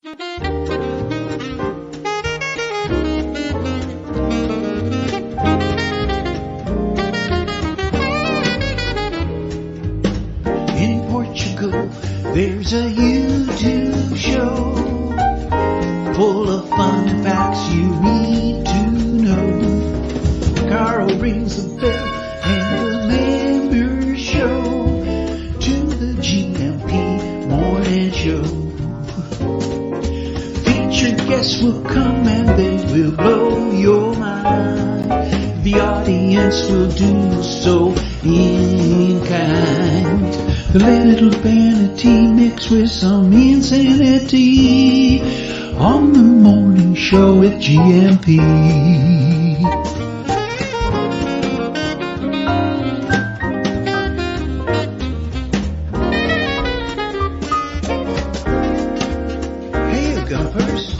In Portugal, there's a YouTube show full of fun facts you need to know. Carl rings the bell and the members show to the GMP morning show. Featured guests will come and they will blow your mind. The audience will do so in kind. A little vanity mixed with some insanity on the morning show with GMP. Hey, Gumpers.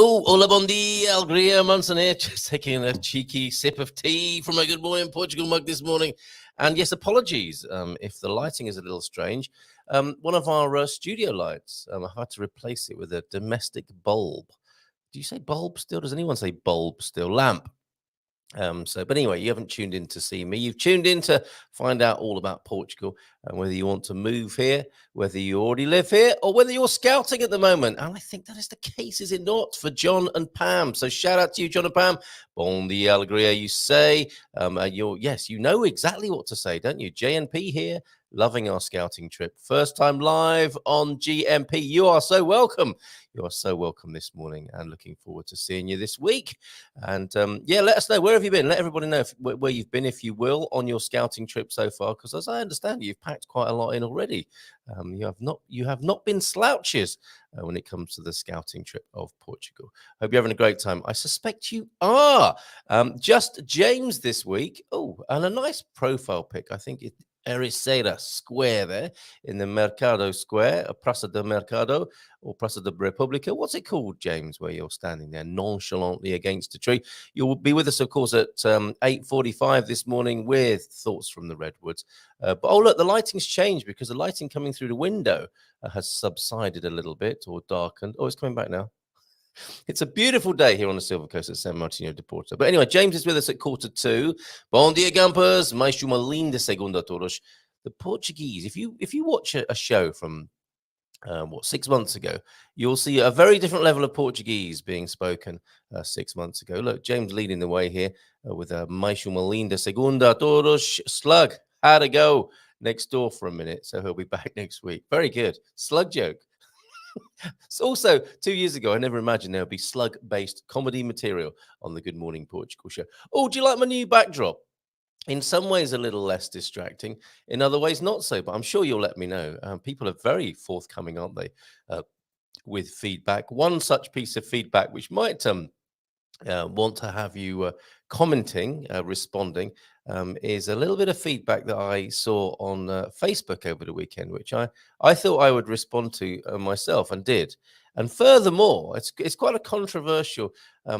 Oh, hola, bon dia, Algria, Munson here, just taking a cheeky sip of tea from my Good Morning Portugal mug this morning. And yes, apologies if the lighting is a little strange. One of our studio lights, I've had to replace it with a domestic bulb. Do you say bulb still? Does anyone say bulb still? Lamp. But anyway, you haven't tuned in to see me. You've tuned in to find out all about Portugal and whether you want to move here, whether you already live here, or whether you're scouting at the moment. And I think that is the case, is it not, for John and Pam? So shout out to you, John and Pam. Bon dia, alegria, you say. Yes, you know exactly what to say, don't you? JNP here, loving our scouting trip. First time live on GMP. You are so welcome. You are so welcome this morning and looking forward to seeing you this week. And let us know, where have you been? Let everybody know where you've been, if you will, on your scouting trip so far, because as I understand, you've packed quite a lot in already. You have not been slouches when it comes to the scouting trip of Portugal. Hope you're having a great time. I suspect you are. Just James this week. Oh, and a nice profile pic. I think it Ericeira Square there in the Mercado Square, Praça do Mercado or Praça da República. What's it called, James, where you're standing there nonchalantly against a tree? You'll be with us, of course, at 8:45 this morning with thoughts from the Redwoods. But oh, look, the lighting's changed because the lighting coming through the window has subsided a little bit or darkened. Oh, it's coming back now. It's a beautiful day here on the Silver Coast at San Martinho de Porto. But anyway, James is with us at 1:45. Bom dia, Gumpers. Mais uma linda segunda a todos. The Portuguese, if you watch a show from 6 months ago, you'll see a very different level of Portuguese being spoken 6 months ago. Look, James leading the way here with a mais uma linda segunda a todos. Slug had to go next door for a minute, so he'll be back next week. Very good. Slug joke. So also, 2 years ago, I never imagined there would be slug-based comedy material on the Good Morning Portugal show. Oh, do you like my new backdrop? In some ways, a little less distracting. In other ways, not so. But I'm sure you'll let me know. People are very forthcoming, aren't they, with feedback. One such piece of feedback, which might want to have you commenting, responding, is a little bit of feedback that I saw on Facebook over the weekend, which I thought I would respond to myself and did. And furthermore, it's quite a controversial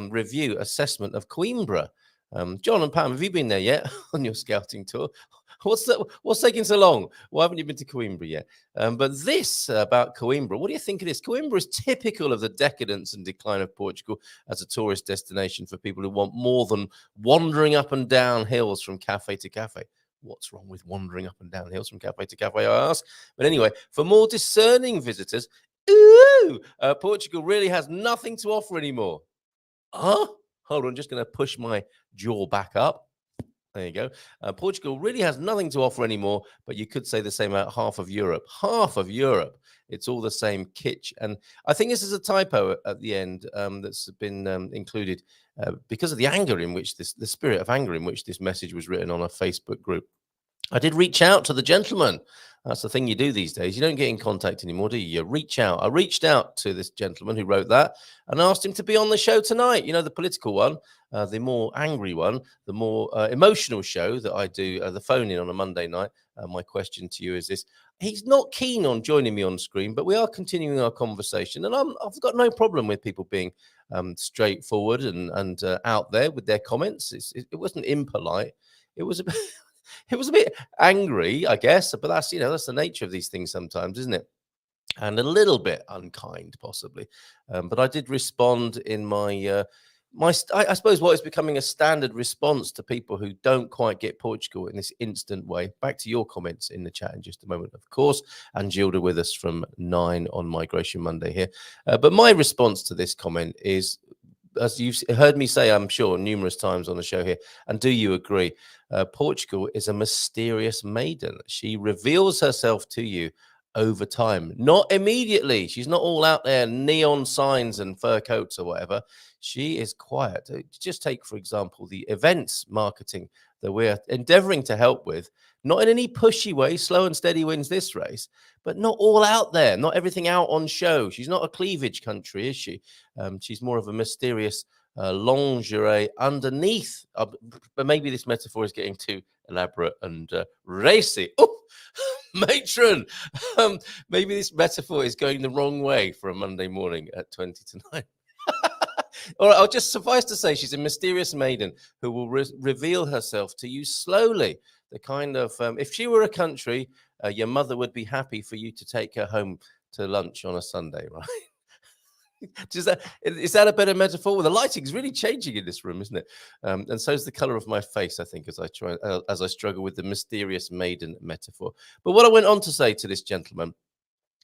review assessment of Coimbra. John and Pam, have you been there yet on your scouting tour? What's taking so long? Why haven't you been to Coimbra yet? But this about Coimbra, what do you think it is? Coimbra is typical of the decadence and decline of Portugal as a tourist destination for people who want more than wandering up and down hills from cafe to cafe. What's wrong with wandering up and down hills from cafe to cafe, I ask? But anyway, for more discerning visitors, Portugal really has nothing to offer anymore. Hold on, just going to push my jaw back up. There you go. Portugal really has nothing to offer anymore, but you could say the same about half of Europe. Half of Europe. It's all the same kitsch. And I think this is a typo at the end that's been included because of the anger in which the spirit of anger in which this message was written on a Facebook group. I did reach out to the gentleman. That's the thing you do these days. You don't get in contact anymore, do you? You reach out. I reached out to this gentleman who wrote that and asked him to be on the show tonight. You know, the political one, the more angry one, the more emotional show that I do, the phone in on a Monday night. My question to you is this. He's not keen on joining me on screen, but we are continuing our conversation. And I've got no problem with people being straightforward and out there with their comments. It wasn't impolite. It was It was a bit angry, I guess, but that's that's the nature of these things sometimes, isn't it? And a little bit unkind, possibly. But I did respond in I suppose what is becoming a standard response to people who don't quite get Portugal in this instant way. Back to your comments in the chat in just a moment, of course, and Gilda with us from 9 on Migration Monday here. But my response to this comment is, as you've heard me say, I'm sure, numerous times on the show here, and do you agree? Portugal is a mysterious maiden. She reveals herself to you over time, not immediately. She's not all out there, neon signs and fur coats or whatever. She is quiet. Just take, for example, the events marketing that we're endeavoring to help with, not in any pushy way. Slow and steady wins this race, but not all out there, not everything out on show. She's not a cleavage country, is she? She's more of a mysterious lingerie underneath. But maybe this metaphor is getting too elaborate and racy. Oh, matron. Maybe this metaphor is going the wrong way for a Monday morning at 20 to 9. All right, I'll just suffice to say she's a mysterious maiden who will reveal herself to you slowly. The kind of, if she were a country, your mother would be happy for you to take her home to lunch on a Sunday, right? Is that a better metaphor? Well, the lighting's really changing in this room, isn't it? And so is the color of my face, I think, as I struggle with the mysterious maiden metaphor. But what I went on to say to this gentleman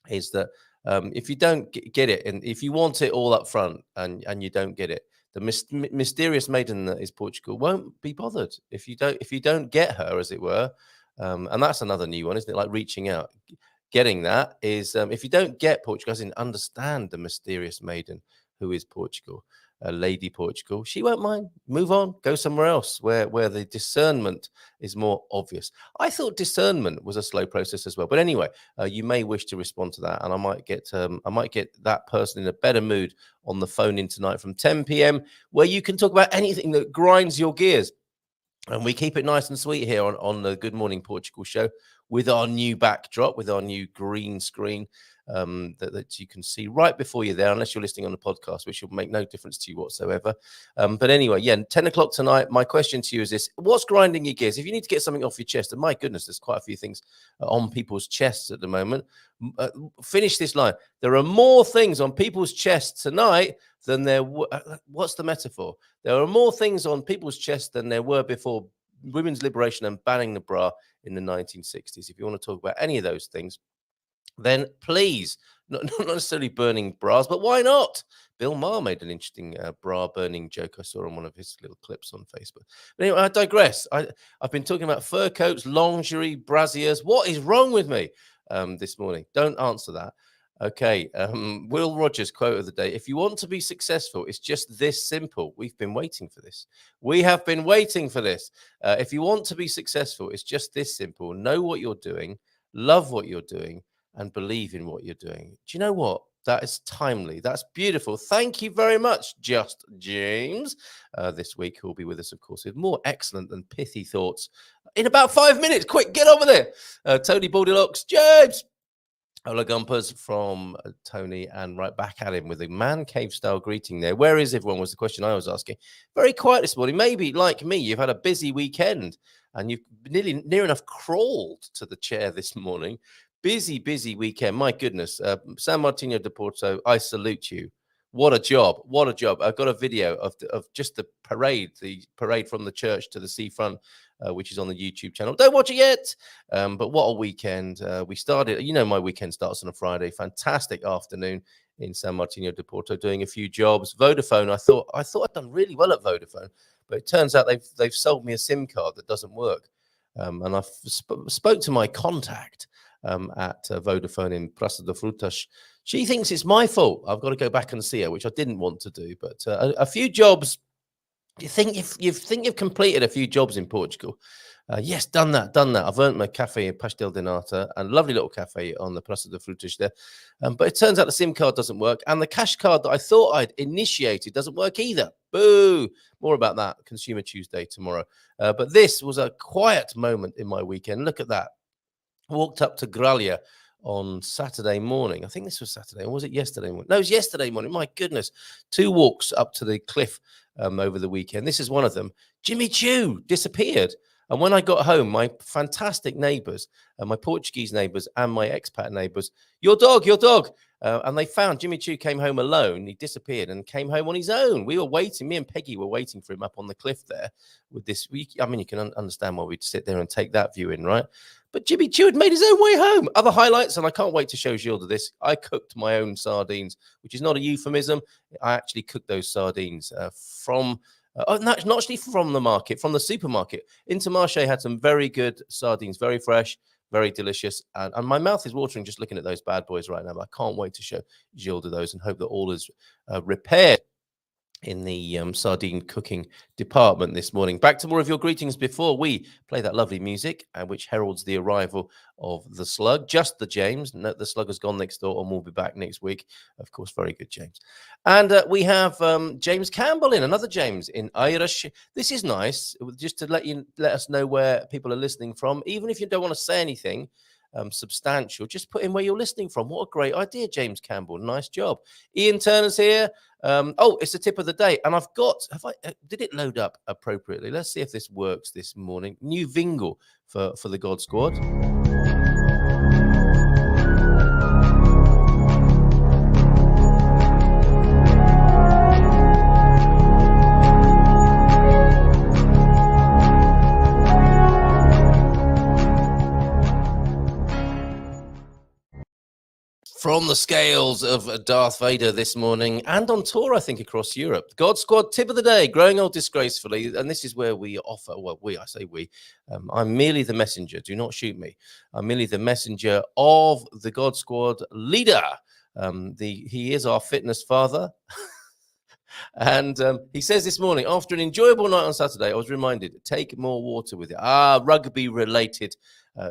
is that if you don't get it, and if you want it all up front and you don't get it, the mysterious maiden that is Portugal won't be bothered if you don't get her, as it were. And that's another new one, isn't it? Like reaching out. Getting that is if you don't get Portugal, as in understand the mysterious maiden who is Portugal, Lady Portugal, she won't mind. Move on, go somewhere else where the discernment is more obvious. I thought discernment was a slow process as well, but anyway, you may wish to respond to that, and I might get that person in a better mood on the phone in tonight from 10 p.m. where you can talk about anything that grinds your gears. And we keep it nice and sweet here on the Good Morning Portugal show with our new backdrop, with our new green screen that you can see right before you there, unless you're listening on the podcast, which will make no difference to you whatsoever. But anyway, 10 o'clock tonight, my question to you is this. What's grinding your gears? If you need to get something off your chest, and my goodness, there's quite a few things on people's chests at the moment. Finish this line. There are more things on people's chests tonight than there were. What's the metaphor? There are more things on people's chests than there were before women's liberation and banning the bra in the 1960s. If you want to talk about any of those things, then please, not necessarily burning bras, but why not? Bill Maher made an interesting bra burning joke I saw on one of his little clips on Facebook. But anyway, I digress. I've been talking about fur coats, lingerie, brassieres. What is wrong with me this morning? Don't answer that. Okay, Will Rogers quote of the day. If you want to be successful, it's just this simple. We've been waiting for this. We have been waiting for this. If you want to be successful, it's just this simple. Know what you're doing, love what you're doing, and believe in what you're doing. Do you know what? That is timely. That's beautiful. Thank you very much, Just James. This week, who'll be with us, of course, with more excellent and pithy thoughts in about 5 minutes. Quick, get over there. Tony Baldilocks, James. Ola Gumpers from Tony, and right back at him with a man cave style greeting there. Where is everyone was the question I was asking. Very quiet this morning. Maybe like me, you've had a busy weekend and you've near enough crawled to the chair this morning. Busy weekend. My goodness. San Martino de Porto, I salute you. What a job. What a job. I've got a video of just the parade from the church to the seafront, which is on the YouTube channel. Don't watch it yet. But what a weekend. We started, my weekend starts on a Friday. Fantastic afternoon in San Martino de Porto, doing a few jobs. Vodafone, I thought I'd done really well at Vodafone, but it turns out they've sold me a SIM card that doesn't work. And I spoke to my contact at Vodafone in Praça de Frutas. She thinks it's my fault. I've got to go back and see her, which I didn't want to do. But a few jobs. You think you've completed a few jobs in Portugal? Yes, done that. I've earned my cafe in Pastel de Nata, and lovely little cafe on the Praça de Frutas there. But it turns out the SIM card doesn't work, and the cash card that I thought I'd initiated doesn't work either. Boo! More about that, Consumer Tuesday tomorrow. But this was a quiet moment in my weekend. Look at that. Walked up to Gralha on Saturday morning. I think this was Saturday, or was it yesterday morning? No, it was yesterday morning. My goodness. 2 walks up to the cliff over the weekend. This is one of them. Jimmy Choo disappeared. And when I got home, my fantastic neighbors, my Portuguese neighbors and my expat neighbors, your dog, your dog. And they found Jimmy Choo came home alone. He disappeared and came home on his own. We were waiting. Me and Peggy were waiting for him up on the cliff there with this. I mean, you can understand why we'd sit there and take that view in, right? But Jimmy Choo had made his own way home. Other highlights, and I can't wait to show Gilda this. I cooked my own sardines, which is not a euphemism. I actually cooked those sardines from not actually from the market, from the supermarket. Intermarché had some very good sardines, very fresh, very delicious. And my mouth is watering just looking at those bad boys right now. But I can't wait to show Gilda those and hope that all is repaired in the sardine cooking department this morning. Back to more of your greetings before we play that lovely music, which heralds the arrival of the slug. Just the James. No, the slug has gone next door and we'll be back next week. Of course, very good, James. And we have James Campbell in, another James in Irish. This is nice, just to let us know where people are listening from. Even if you don't want to say anything substantial, just put in where you're listening from. What a great idea, James Campbell. Nice job. Ian Turner's here. It's the tip of the day, and I've got. Did it load up appropriately? Let's see if this works this morning. New Vingle for the God Squad. From the scales of Darth Vader this morning and on tour, I think, across Europe. God Squad tip of the day, growing old disgracefully. And this is where we offer, I say we. I'm merely the messenger. Do not shoot me. I'm merely the messenger of the God Squad leader. He is our fitness father. And he says this morning, after an enjoyable night on Saturday, I was reminded, take more water with it. Rugby-related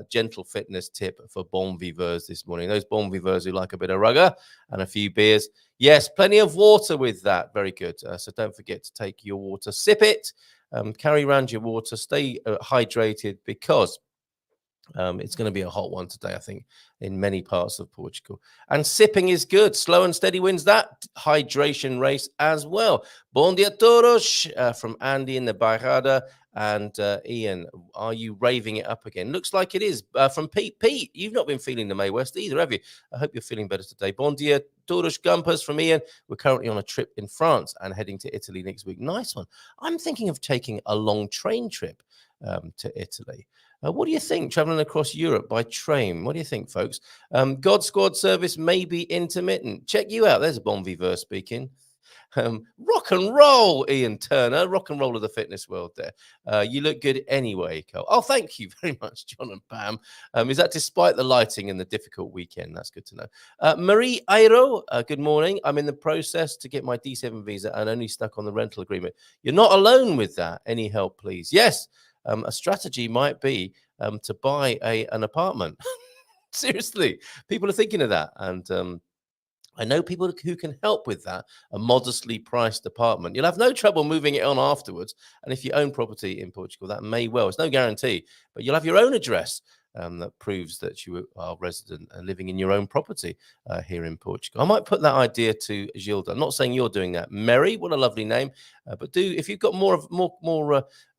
gentle fitness tip for bon viveurs this morning. Those bon viveurs who like a bit of rugger and a few beers. Yes, plenty of water with that. Very good. So don't forget to take your water. Sip it. Carry around your water. Stay hydrated because it's going to be a hot one today, I think, in many parts of Portugal. And sipping is good. Slow and steady wins that hydration race as well. Bom dia todos from Andy in the Bairrada. And Ian, are you raving it up again? Looks like it is. From Pete. Pete, you've not been feeling the May West either, have you? I hope you're feeling better today. Bon dia todos Gumpers from Ian. We're currently on a trip in France and heading to Italy next week. Nice one. I'm thinking of taking a long train trip to Italy. What do you think, traveling across Europe by train? What do you think, folks? God Squad service may be intermittent. Check you out. There's a bon viveur speaking. Rock and roll, Ian Turner. Rock and roll of the fitness world there. You look good anyway, Cole. Oh, thank you very much, John and Pam. Is that despite the lighting and the difficult weekend? That's good to know. Marie Airo, good morning. I'm in the process to get my D7 visa and only stuck on the rental agreement. You're not alone with that. Any help, please? Yes. A strategy might be to buy an apartment. Seriously, people are thinking of that. And I know people who can help with that, a modestly priced apartment. You'll have no trouble moving it on afterwards. And if you own property in Portugal, that may well, it's no guarantee, but you'll have your own address that proves that you are resident and living in your own property here in Portugal. I might put that idea to Gilda. I'm not saying you're doing that. Mary, what a lovely name. But if you've got more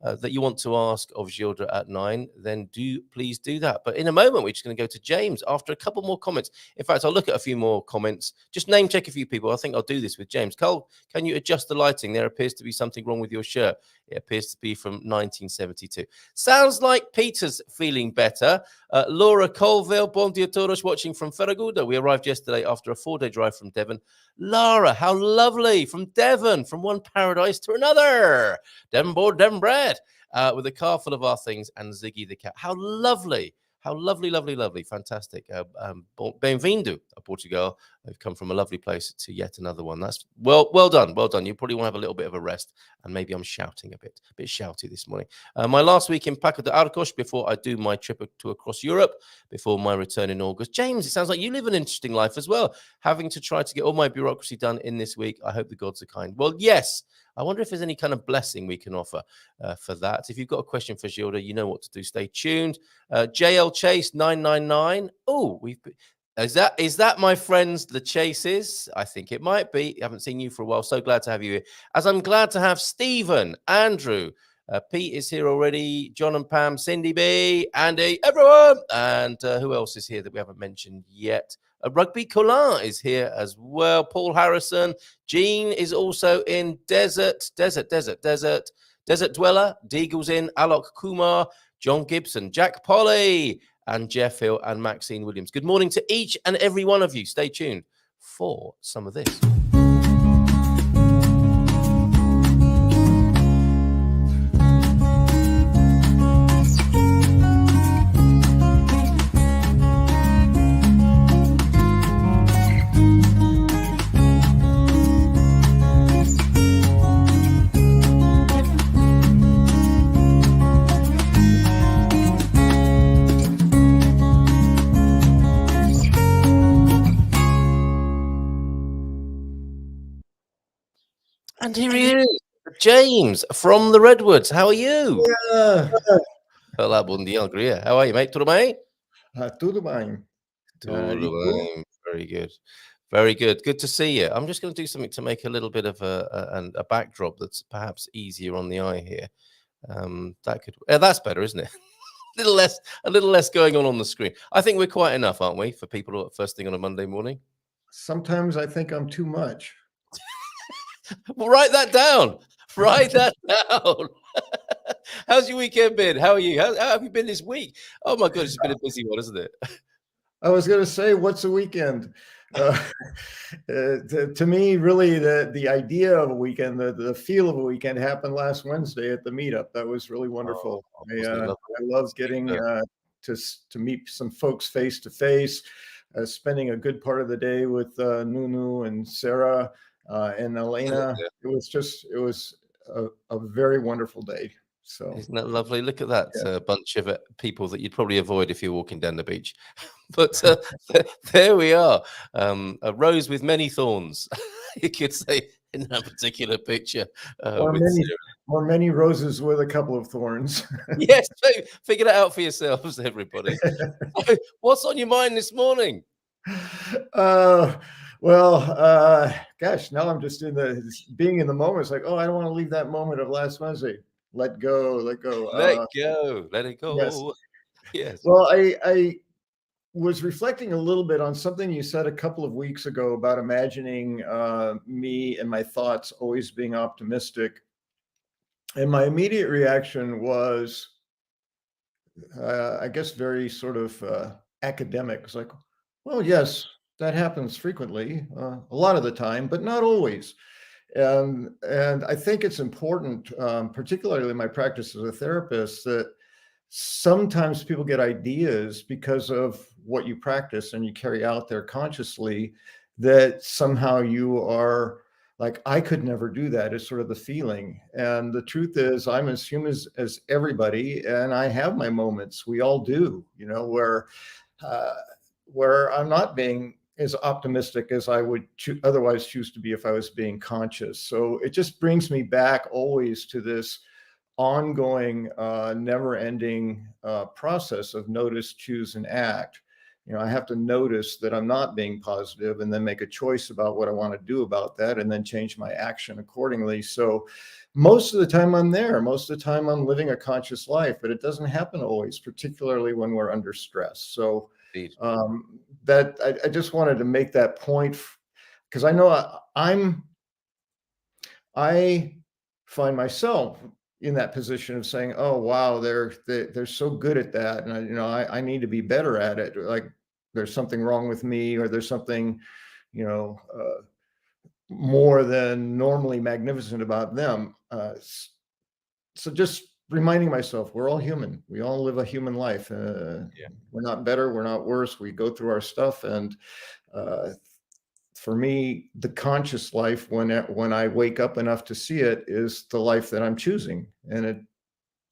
that you want to ask of Gilda at 9, then please do that. But in a moment, we're just going to go to James after a couple more comments. In fact, I'll look at a few more comments. Just name check a few people. I think I'll do this with James. Cole, can you adjust the lighting? There appears to be something wrong with your shirt. It appears to be from 1972. Sounds like Peter's feeling better. Laura Colville, bon dia todos, watching from Ferraguda. We arrived yesterday after a 4-day drive from Devon. Laura, how lovely, from Devon, from one paradise to another. Devon board, Devon bread, with a car full of our things and Ziggy the cat. How lovely. How lovely, lovely, lovely. Fantastic. Bem-vindo a Portugal. I've come from a lovely place to yet another one. That's well done. Well done. You probably want to have a little bit of a rest. And maybe I'm shouting a bit shouty this morning. My last week in Paco de Arcos before I do my trip to across Europe, before my return in August. James, it sounds like you live an interesting life as well. Having to try to get all my bureaucracy done in this week. I hope the gods are kind. Well, yes. I wonder if there's any kind of blessing we can offer for that. If you've got a question for Gilda, you know what to do. Stay tuned. JL Chase 999. Oh, is that my friends the Chases? I think it might be. I haven't seen you for a while. So glad to have you here. As I'm glad to have Stephen, Andrew, Pete is here already. John and Pam, Cindy B, Andy, everyone. And who else is here that we haven't mentioned yet? Rugby Colin is here as well. Paul Harrison. Jean is also in. Desert Dweller. Deagle's in. Alok Kumar. John Gibson. Jack Polly. And Jeff Hill and Maxine Williams. Good morning to each and every one of you. Stay tuned for some of this. And here he is, James from the Redwoods. How are you? Olá, bom dia, alegria. How are you, mate? Tudo bem? Tudo bem. Tudo bem. Very good. Very good. Good to see you. I'm just going to do something to make a little bit of a backdrop that's perhaps easier on the eye here. That's better, isn't it? a little less going on the screen. I think we're quite enough, aren't we, for people first thing on a Monday morning? Sometimes I think I'm too much. Well, write that down. Write that down. How's your weekend been? How are you? How have you been this week? Oh my God, it's been a busy one, isn't it? I was going to say, what's a weekend? To me, really, the idea of a weekend, the feel of a weekend happened last Wednesday at the meetup. That was really wonderful. I love getting to meet some folks face to face, spending a good part of the day with Nunu and Sarah and Elena. It was a very wonderful day. So isn't that lovely? Look at that bunch of people that you'd probably avoid if you're walking down the beach. But there we are, a rose with many thorns, you could say, in that particular picture. Or many roses with a couple of thorns. Yes, figure that out for yourselves, everybody. What's on your mind this morning? Gosh, now I'm just being in the moment. It's like, oh, I don't want to leave that moment of last Wednesday. Let go. Let it go. Yes. Well, I was reflecting a little bit on something you said a couple of weeks ago about imagining me and my thoughts always being optimistic. And my immediate reaction was, I guess, very sort of academic. It's like, well, yes, that happens frequently, a lot of the time, but not always. And I think it's important, particularly in my practice as a therapist, that sometimes people get ideas because of what you practice and you carry out there consciously, that somehow you are like, I could never do that, is sort of the feeling. And the truth is, I'm as human as everybody, and I have my moments. We all do, where I'm not being as optimistic as I would otherwise choose to be if I was being conscious. So it just brings me back always to this ongoing, never-ending process of notice, choose, and act. I have to notice that I'm not being positive and then make a choice about what I want to do about that and then change my action accordingly. So most of the time I'm there. Most of the time I'm living a conscious life, but it doesn't happen always, particularly when we're under stress. So that I just wanted to make that point, because I know I find myself in that position of saying, oh, wow, they're so good at that. And I need to be better at it. Like there's something wrong with me, or there's something, more than normally magnificent about them. So just reminding myself, we're all human. We all live a human life. We're not better. We're not worse. We go through our stuff. And for me, the conscious life, when I wake up enough to see it, is the life that I'm choosing. And it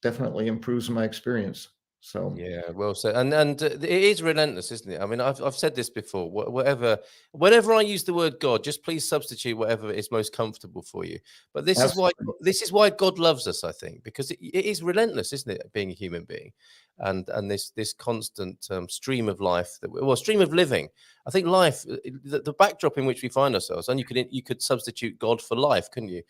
definitely improves my experience. So yeah, well said. And it is relentless, isn't it? I mean, I've said this before. Whenever I use the word God, just please substitute whatever is most comfortable for you. But this is why God loves us, I think, because it is relentless, isn't it? Being a human being, and this constant stream of life stream of living. I think life, the backdrop in which we find ourselves, and you could substitute God for life, couldn't you?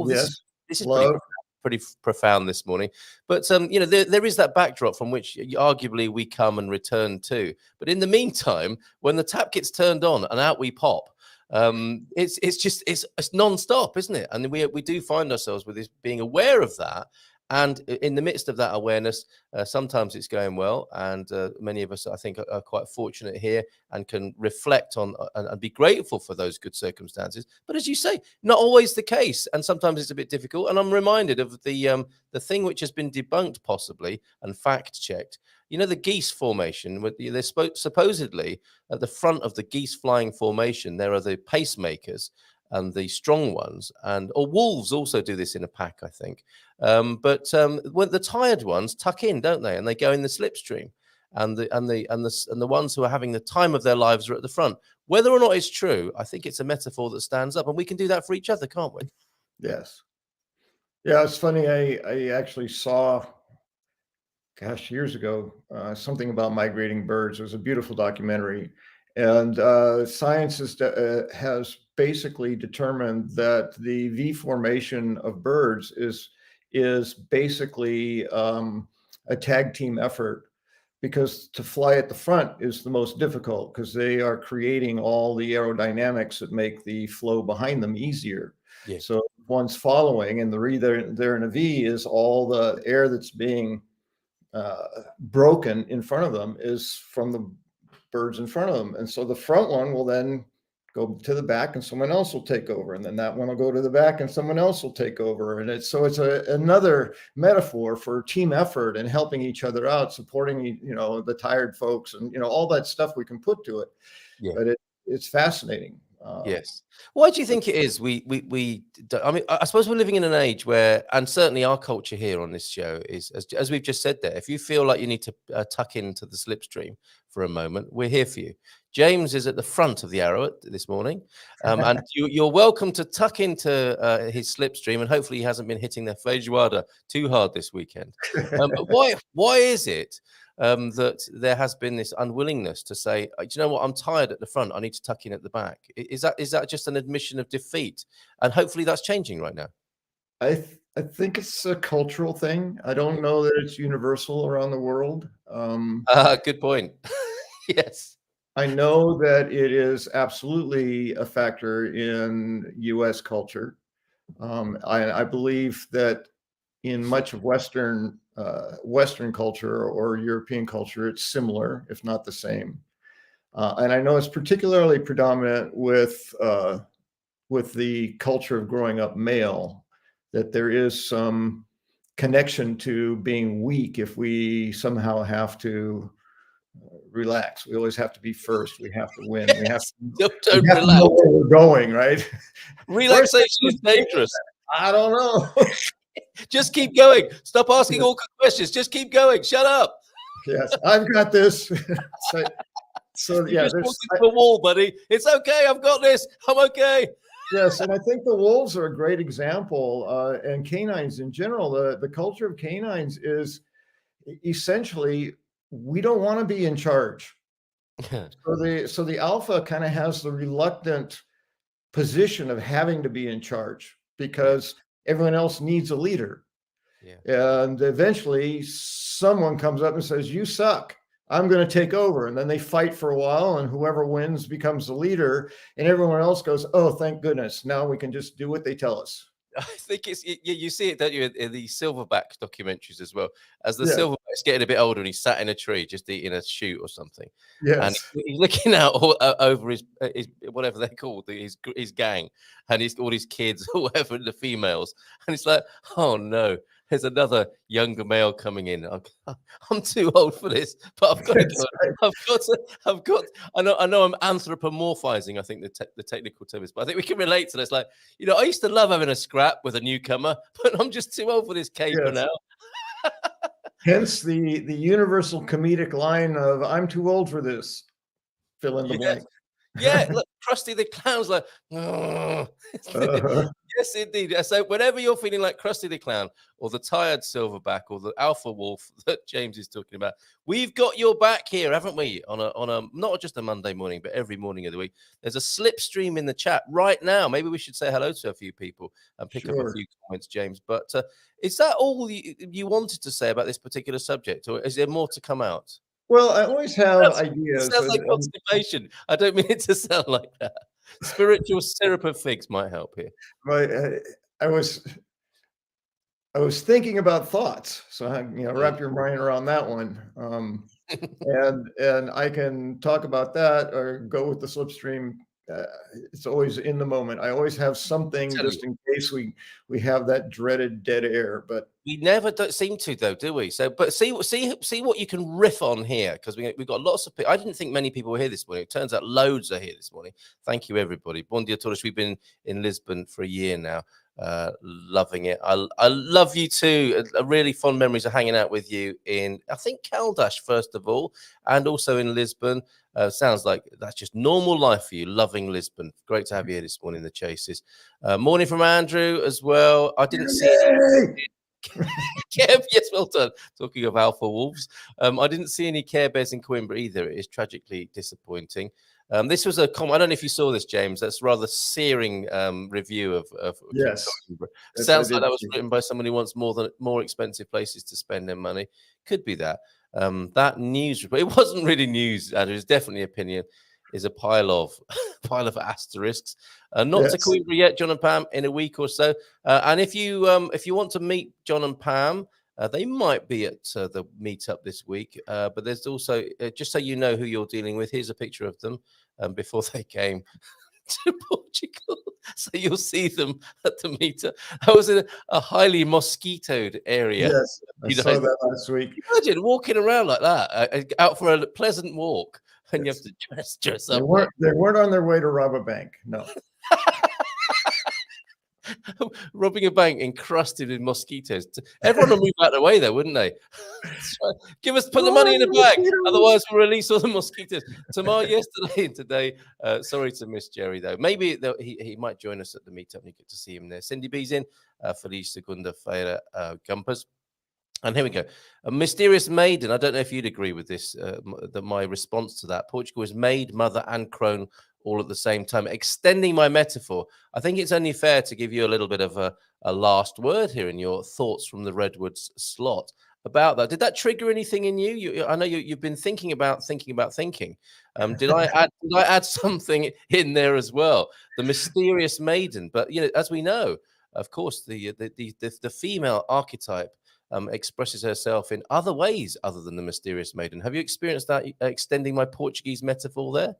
Yes, this is love. pretty profound this morning. But there is that backdrop from which arguably we come and return to. But in the meantime, when the tap gets turned on and out we pop, it's non-stop, isn't it? And we do find ourselves with this being aware of that. And in the midst of that awareness, sometimes it's going well. And many of us, I think, are quite fortunate here and can reflect on and be grateful for those good circumstances. But as you say, not always the case. And sometimes it's a bit difficult. And I'm reminded of the thing which has been debunked possibly and fact-checked. The geese formation, they're supposedly at the front of the geese flying formation, there are the pacemakers and the strong ones, or wolves also do this in a pack, I think. But when the tired ones tuck in, don't they? And they go in the slipstream, and the ones who are having the time of their lives are at the front. Whether or not it's true, I think it's a metaphor that stands up, and we can do that for each other, can't we? Yes. Yeah, it's funny. I actually saw, years ago, something about migrating birds. It was a beautiful documentary. And science has basically determined that the V formation of birds is basically a tag team effort, because to fly at the front is the most difficult, because they are creating all the aerodynamics that make the flow behind them easier. Yeah. So one's following, and the reason they're in a V is all the air that's being broken in front of them is from the birds in front of them. And so the front one will then go to the back and someone else will take over. And then that one will go to the back and someone else will take over. And it's another metaphor for team effort and helping each other out, supporting, the tired folks and, all that stuff we can put to it. Yeah. But it's fascinating. Yes. Why do you think it is? I mean, I suppose we're living in an age where, and certainly our culture here on this show is, as we've just said there, if you feel like you need to tuck into the slipstream for a moment, we're here for you. James is at the front of the arrow this morning, and you're welcome to tuck into his slipstream, and hopefully he hasn't been hitting the feijoada too hard this weekend. But why is it that there has been this unwillingness to say, do you know what, I'm tired at the front, I need to tuck in at the back? Is that just an admission of defeat? And hopefully that's changing right now. I think it's a cultural thing. I don't know that it's universal around the world. Good point. Yes. I know that it is absolutely a factor in US culture. I believe that in much of Western culture or European culture, it's similar, if not the same. And I know it's particularly predominant with the culture of growing up male, that there is some connection to being weak if we somehow have to relax. We always have to be first. We have to win. We have to know where we're going, right? Relaxation is dangerous. I don't know. Just keep going. Stop asking awkward questions. Just keep going. Shut up. Yes, I've got this. So yeah, there's the wall, buddy. It's okay. I've got this. I'm okay. Yes, and I think the wolves are a great example, and canines in general. The culture of canines is essentially, we don't want to be in charge. So the alpha kind of has the reluctant position of having to be in charge because everyone else needs a leader. Yeah. And eventually someone comes up and says, you suck, I'm going to take over. And then they fight for a while, and whoever wins becomes the leader, and everyone else goes, oh, thank goodness, now we can just do what they tell us. I think you see it, don't you, in the silverback documentaries as well, as the silverback's getting a bit older and he's sat in a tree just eating a shoot or something. Yes. And he's looking out over his whatever they're called, his gang, and all his kids or whatever, the females. And it's like, oh no, there's another younger male coming in. I'm too old for this, but I've got to go. I know I'm anthropomorphizing, I think the technical term is, but I think we can relate to this. Like, I used to love having a scrap with a newcomer, but I'm just too old for this caper now. Hence the universal comedic line of, I'm too old for this. Fill in the blank. Yeah, look, Krusty the Clown's like, "Ugh." Uh-huh. Yes, indeed. So whenever you're feeling like Krusty the Clown or the tired silverback or the alpha wolf that James is talking about, we've got your back here, haven't we? On a not just a Monday morning, but every morning of the week. There's a slipstream in the chat right now. Maybe we should say hello to a few people and pick up a Sure. few comments, James. But is that all you wanted to say about this particular subject, or is there more to come out? Well, I always have It ideas, sounds like constipation. I don't mean it to sound like that. Spiritual syrup of figs might help here. but I was I was thinking about thoughts, so wrap your brain around that one. And I can talk about that or go with the slipstream. Uh, it's always in the moment. I always have something just in case we have that dreaded dead air. But We never seem to, though, do we? So, but see what you can riff on here, because we've got lots of people. I didn't think many people were here this morning. It turns out loads are here this morning. Thank you, everybody. Bon dia todos. We've been in Lisbon for a year now. Loving it. I love you too. Really fond memories of hanging out with you in, I think, Caldash first of all, and also in Lisbon. Sounds like that's just normal life for you. Loving Lisbon. Great to have you here this morning. The Chases. Morning from Andrew as well. I didn't see any. Kev, yes, well done. Talking of alpha wolves, I didn't see any Care Bears in Coimbra either. It is tragically disappointing. This was I don't know if you saw this, James. That's rather searing review of yes, Coimbra. Sounds like that was written by someone who wants more expensive places to spend their money. Could be that. That news report, it wasn't really news, Andrew. It's definitely opinion. Is a pile of asterisks. Not to Coimbra yet, John and Pam, in a week or so. And if you want to meet John and Pam, they might be at the meetup this week. But there's also, just so you know who you're dealing with, here's a picture of them before they came to Portugal. So you'll see them at the meetup. I was in a highly mosquitoed area. Yes, I saw that last week. Imagine walking around like that, out for a pleasant walk. And you have to dress up. They weren't on their way to rob a bank. No. Robbing a bank encrusted in mosquitoes. Everyone will move out of the way, though, wouldn't they? Put the money in the bag. Otherwise, we'll release all the mosquitoes. Tomorrow, yesterday, and today. Sorry to miss Jerry, though. Maybe he might join us at the meetup and you get to see him there. Cindy B's in. Feliz Segunda-feira, Gumpers. And here we go. A mysterious maiden. I don't know if you'd agree with this, my response to that. Portugal is maid, mother, and crone all at the same time. Extending my metaphor, I think it's only fair to give you a little bit of a last word here in your thoughts from the Redwoods slot about that. Did that trigger anything in you? I know you've been thinking about thinking. Did I add something in there as well? The mysterious maiden. But as we know, of course, the female archetype expresses herself in other ways other than the mysterious maiden. Have you experienced that, extending my Portuguese metaphor there?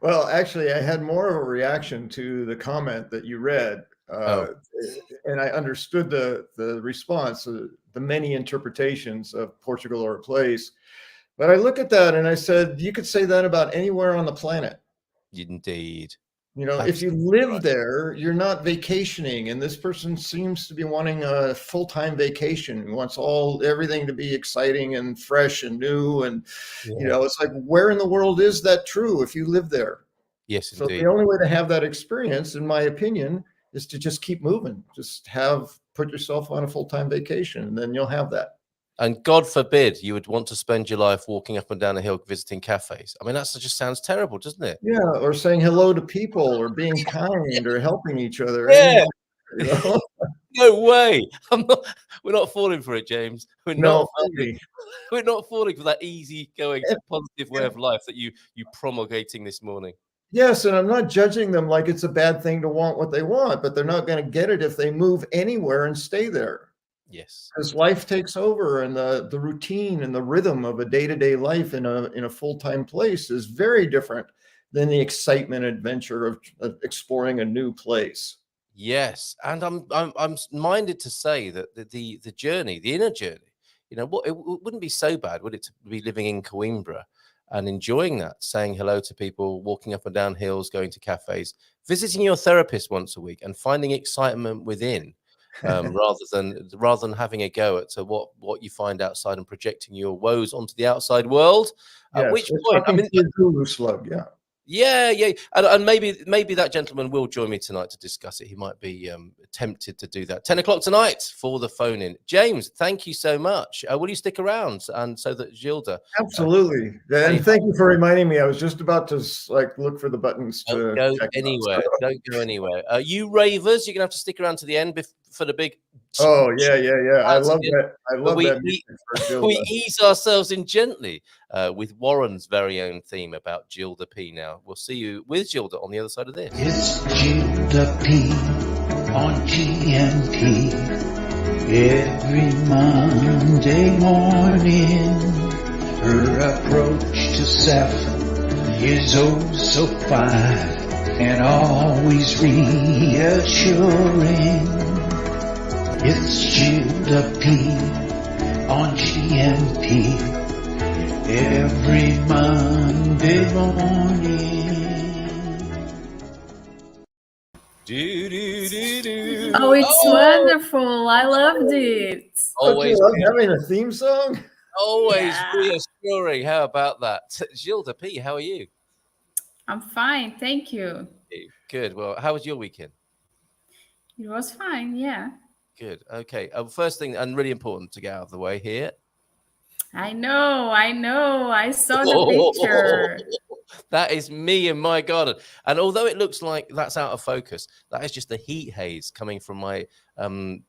Well, actually, I had more of a reaction to the comment that you read, and I understood the response, the many interpretations of Portugal or a place. But I look at that and I said, you could say that about anywhere on the planet. Indeed. If you live there, you're not vacationing, and this person seems to be wanting a full-time vacation, wants everything to be exciting and fresh and new. And, it's like, where in the world is that true if you live there? Yes, so indeed. The only way to have that experience, in my opinion, is to just keep moving. Just put yourself on a full-time vacation, and then you'll have that. And God forbid you would want to spend your life walking up and down a hill visiting cafes. I mean, that just sounds terrible, doesn't it? Yeah, or saying hello to people, or being kind, or helping each other. Yeah. No way. We're not falling for it, James. We're not falling for that easy-going, positive way of life that you promulgating this morning. Yes, and I'm not judging them like it's a bad thing to want what they want, but they're not going to get it if they move anywhere and stay there. Yes, because life takes over, and the routine and the rhythm of a day-to-day life in a full-time place is very different than the excitement and adventure of exploring a new place. Yes, and I'm minded to say that the journey, the inner journey, it wouldn't be so bad, would it, to be living in Coimbra and enjoying that, saying hello to people, walking up and down hills, going to cafes, visiting your therapist once a week, and finding excitement within. Rather than having a go at what you find outside and projecting your woes onto the outside world. At which point, Guru slug, yeah. Yeah, and maybe that gentleman will join me tonight to discuss it. He might be tempted to do that. 10 o'clock tonight for the phone in. James, thank you so much. Will you stick around and so that Gilda? Absolutely, and thank you for reminding me. I was just about to look for the buttons to Don't go check anywhere. Don't go anywhere. You ravers, you're gonna have to stick around to the end for the big. Oh yeah. I love that. I love we, that we, music for Gilda. we ease ourselves in gently with Warren's very own theme about Gilda P. Now we'll see you with Gilda on the other side of this. It's Gilda P on GMP every Monday morning. Her approach to self is oh so fine and always reassuring. It's Gilda P on GMP every Monday morning. Oh, it's wonderful. I loved it. Always love having a theme song. Always reassuring. How about that? Gilda P, how are you? I'm fine. Thank you. Good. Well, how was your weekend? It was fine. Yeah. Good. Okay. First thing, and really important to get out of the way here. I know. I saw the picture. That is me in my garden. And although it looks like that's out of focus, that is just the heat haze coming from my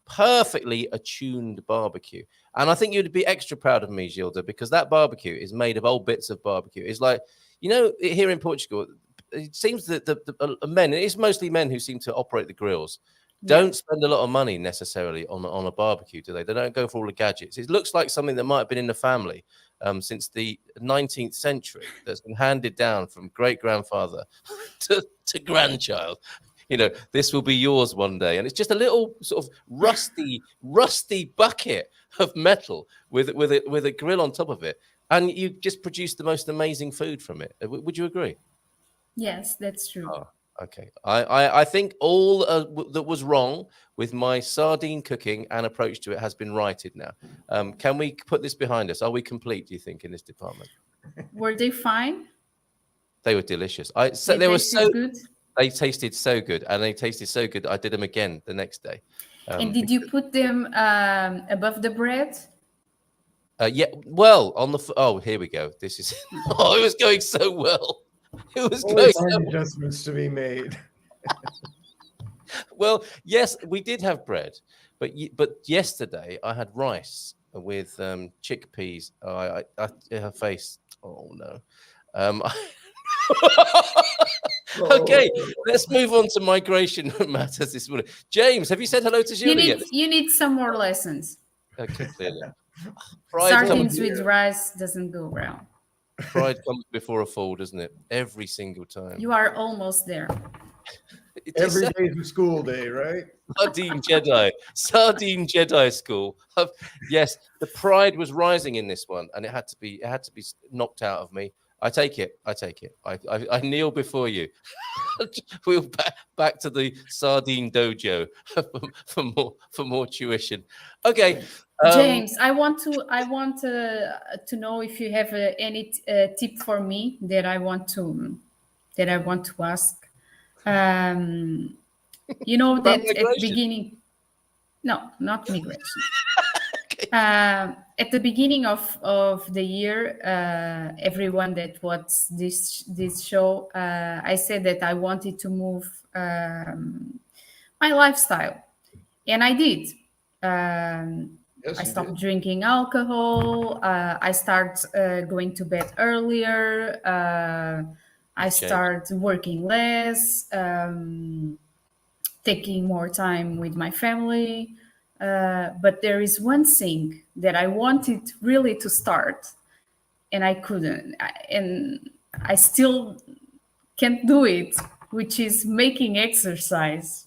perfectly attuned barbecue. And I think you'd be extra proud of me, Gilda, because that barbecue is made of old bits of barbecue. It's like, you know, here in Portugal, it seems that the men, it's mostly men who seem to operate the grills, don't spend a lot of money necessarily on a barbecue, do they? They don't go for all the gadgets. It looks like something that might have been in the family since the 19th century, that's been handed down from great-grandfather to grandchild. You know, this will be yours one day. And it's just a little sort of rusty bucket of metal with a grill on top of it. And you just produce the most amazing food from it. Would you agree? Yes, that's true. Oh. Okay, I think all that was wrong with my sardine cooking and approach to it has been righted now. Can we put this behind us? Are we complete, do you think, in this department? Were they fine? They were delicious. They were so good. They tasted so good, and they tasted so good. I did them again the next day. And did you put them above the bread? Yeah. Well, on the here we go. This is it was going so well. It was always adjustments to be made. Well, yes, we did have bread, but yesterday I had rice with chickpeas. Her face. Oh no. Okay, let's move on to migration matters this morning. James, have you said hello to Gilda yet? You need some more lessons. Okay, clearly. Sardines with rice doesn't go well. Pride comes before a fall, doesn't it? Every single time. You are almost there. Every day is a school day, right? Sardine Jedi school. Yes, the pride was rising in this one, and it had to be knocked out of me. I take it. I kneel before you. We'll back to the sardine dojo for more tuition. Okay. James, I want to know if you have any tip for me that I want to ask. You know that at the beginning, no, not migration. Okay. At the beginning of the year, everyone that watched this show, I said that I wanted to move my lifestyle, and I did. I stopped drinking alcohol. I start going to bed earlier. I start working less, taking more time with my family. But there is one thing that I wanted really to start, and I couldn't. And I still can't do it, which is making exercise.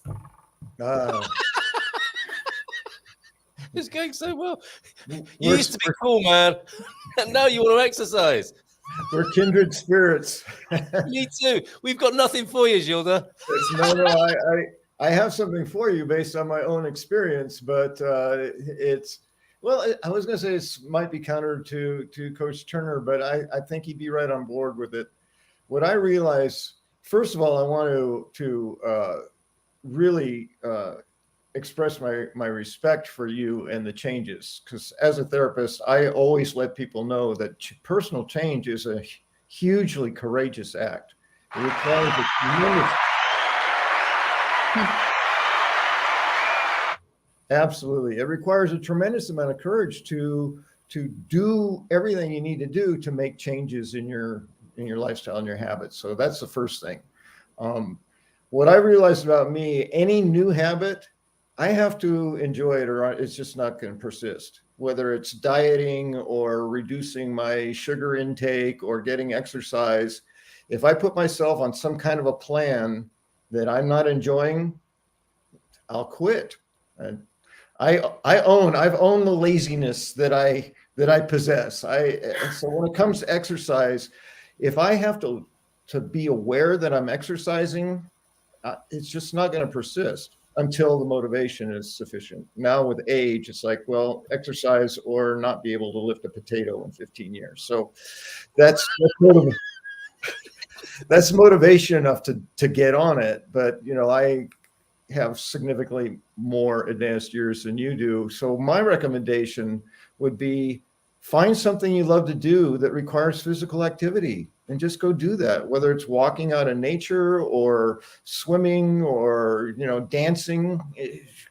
It's going so well. You used to be cool, man. And now you want to exercise. We're kindred spirits. Me too. We've got nothing for you, Gilda. No, I have something for you based on my own experience, but I was going to say it might be counter to Coach Turner, but I think he'd be right on board with it. what I realize, first of all, I want to really express my respect for you and the changes, because as a therapist, I always let people know that personal change is a hugely courageous act. It requires a tremendous absolutely. It requires a tremendous amount of courage to do everything you need to do to make changes in your lifestyle and your habits. So that's the first thing. What I realized about me, any new habit, I have to enjoy it or it's just not going to persist. Whether it's dieting or reducing my sugar intake or getting exercise, if I put myself on some kind of a plan that I'm not enjoying, I'll quit. And I've owned the laziness that I possess. So when it comes to exercise, if I have to be aware that I'm exercising, it's just not going to persist until the motivation is sufficient. Now with age, it's like, well, exercise or not be able to lift a potato in 15 years. So that's motivation enough to get on it. But I have significantly more advanced years than you do. So my recommendation would be find something you love to do that requires physical activity and just go do that, whether it's walking out in nature or swimming or, dancing.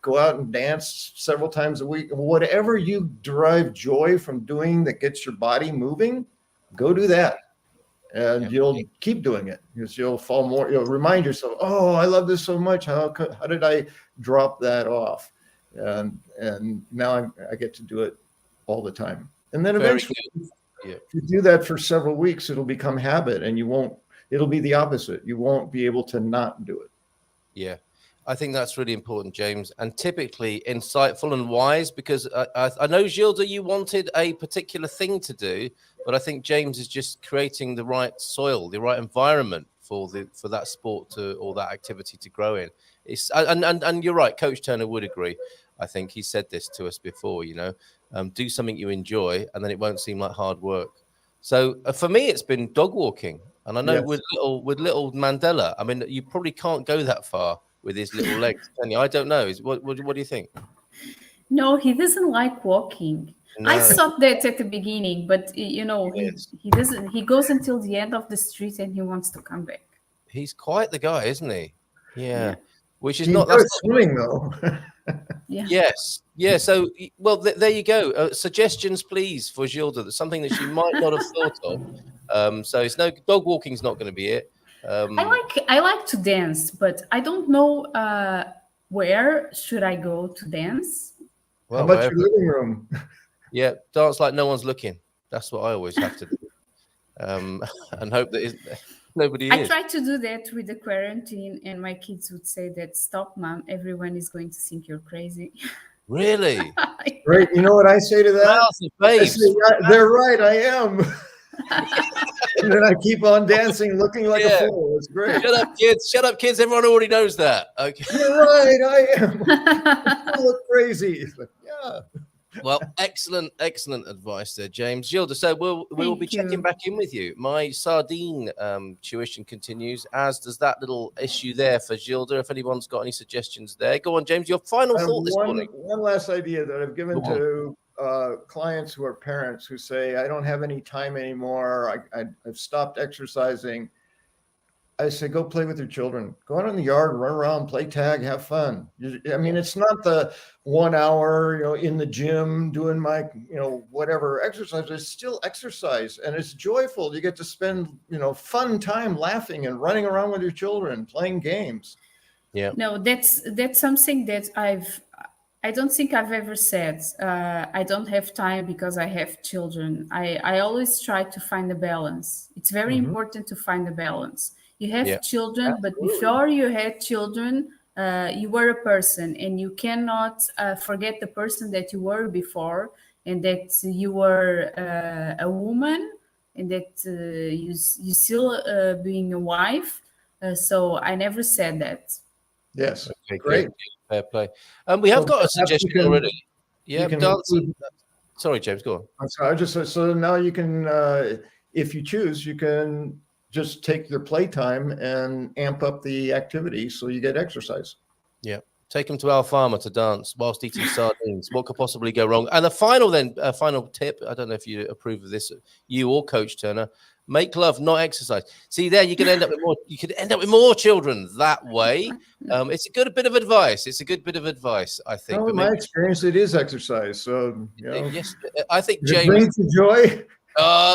Go out and dance several times a week. Whatever you derive joy from doing that gets your body moving, go do that. And you'll keep doing it because you'll fall more. You'll remind yourself, "Oh, I love this so much. How did I drop that off?" And now I get to do it all the time. And then eventually, if you do that for several weeks, it'll become habit, and it'll be the opposite. You won't be able to not do it. Yeah. I think that's really important, James, and typically insightful and wise, because I know, Gilda, you wanted a particular thing to do, but I think James is just creating the right soil, the right environment for that sport or that activity to grow in. And you're right, Coach Turner would agree. I think he said this to us before, do something you enjoy, and then it won't seem like hard work. So for me, it's been dog walking, and I know with little Mandela, I mean, you probably can't go that far with his little legs, can you? I don't know. What do you think? No, he doesn't like walking. No. I thought that at the beginning, but he doesn't. He goes until the end of the street and he wants to come back. He's quite the guy, isn't he? Yeah. Which is he not that's swimming though. Yeah. Yes. Yeah. So, well, there you go. Suggestions, please, for Gilda. That's something that she might not have thought of. So it's no dog walking's not going to be it. I like to dance, but I don't know where should I go to dance. Well, how about your living room? Yeah, dance like no one's looking. That's what I always have to do, and hope that nobody is. I tried to do that with the quarantine, and my kids would say that, "Stop, Mom! Everyone is going to think you're crazy." Really? Right. You know what I say to that? I say, they're right. I am. And then I keep on dancing, looking like a fool. It's great. Shut up, kids. Shut up, kids. Everyone already knows that. Okay. You're right. I am. I look crazy. Yeah. Well, excellent advice there, James. Gilda, so we'll be checking back in with you. My sardine tuition continues, as does that little issue there for Gilda. If anyone's got any suggestions there, go on, James. Your final thought this morning. One last idea that I've given to clients who are parents who say, I don't have any time anymore. I've stopped exercising. I say, go play with your children. Go out in the yard, run around, play tag, have fun. I mean, it's not the 1 hour, in the gym doing my, whatever exercise. It's still exercise, and it's joyful. You get to spend, fun time laughing and running around with your children, playing games. Yeah. No, that's something that I don't think I've ever said. I don't have time because I have children. I always try to find a balance. It's very important to find a balance. You have children, but before you had children, you were a person, and you cannot forget the person that you were before, and that you were a woman, and that you still being a wife. So I never said that. Yes, okay, great. Fair play. We have got a suggestion already. Yeah, sorry, James, go on. I'm sorry. So now you can, if you choose, you can just take your playtime and amp up the activity so you get exercise. Yeah. Take them to Alfama to dance whilst eating sardines. What could possibly go wrong? And the final tip, I don't know if you approve of this, you or Coach Turner, make love, not exercise. See, there you could end up with more. You could end up with more children that way. It's a good bit of advice. It's a good bit of advice, I think. Well, in my experience, it is exercise. So, yes, I think James James. Enjoy.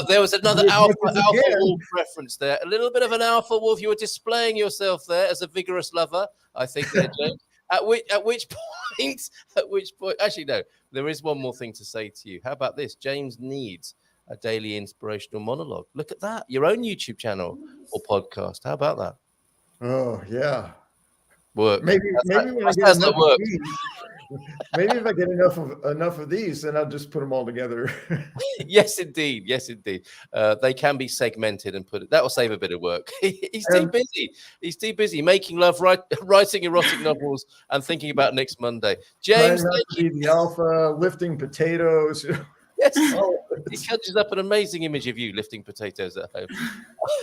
There was another alpha wolf reference there. A little bit of an alpha wolf. You were displaying yourself there as a vigorous lover, I think, there, James. At which point, actually, no, there is one more thing to say to you. How about this? James needs a daily inspirational monologue. Look at that. Your own YouTube channel or podcast. How about that? Oh, yeah. Work. Maybe when I get enough of these, maybe if I get enough of these, then I'll just put them all together. Yes, indeed. Yes, indeed. They can be segmented and that will save a bit of work. He's too busy. He's too busy making love, writing erotic novels, and thinking about next Monday. James, thank you. The alpha lifting potatoes. Yes, he conjures up an amazing image of you lifting potatoes at home.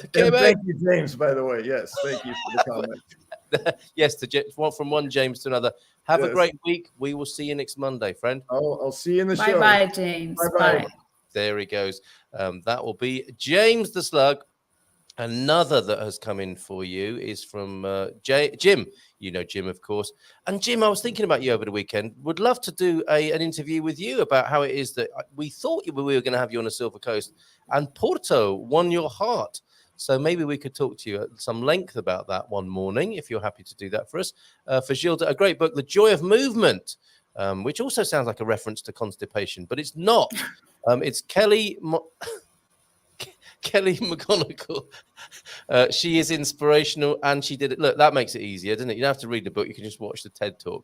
Okay, thank you, James, by the way. Yes, thank you for the comment. Yes, from one James to another. Have a great week. We will see you next Monday, friend. I'll see you in the show. Bye-bye, James. Bye. There he goes. That will be James the Slug. Another that has come in for you is from Jim. You know Jim, of course. And Jim, I was thinking about you over the weekend. Would love to do an interview with you about how it is that we thought we were going to have you on the Silver Coast, and Porto won your heart. So maybe we could talk to you at some length about that one morning, if you're happy to do that for us. For Gilda, a great book, The Joy of Movement, which also sounds like a reference to constipation, but it's not. It's Kelly McGonigal. She is inspirational, and she did it. Look, that makes it easier, doesn't it? You don't have to read the book. You can just watch the TED Talk,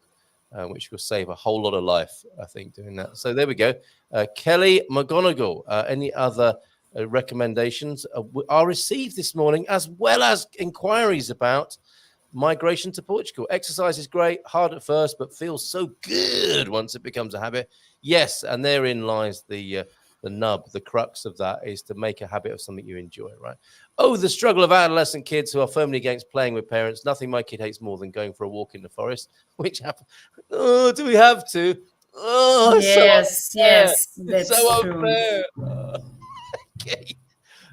which will save a whole lot of life, I think, doing that. So there we go. Kelly McGonigal. Any other recommendations are received this morning, as well as inquiries about migration to Portugal. Exercise is great, hard at first, but feels so good once it becomes a habit. Yes, and therein lies the nub, the crux of that is to make a habit of something you enjoy, right? Oh, the struggle of adolescent kids who are firmly against playing with parents. Nothing my kid hates more than going for a walk in the forest, which happens. Oh, do we have to? Oh, yes, so yes, that's so true. Unfair. Okay.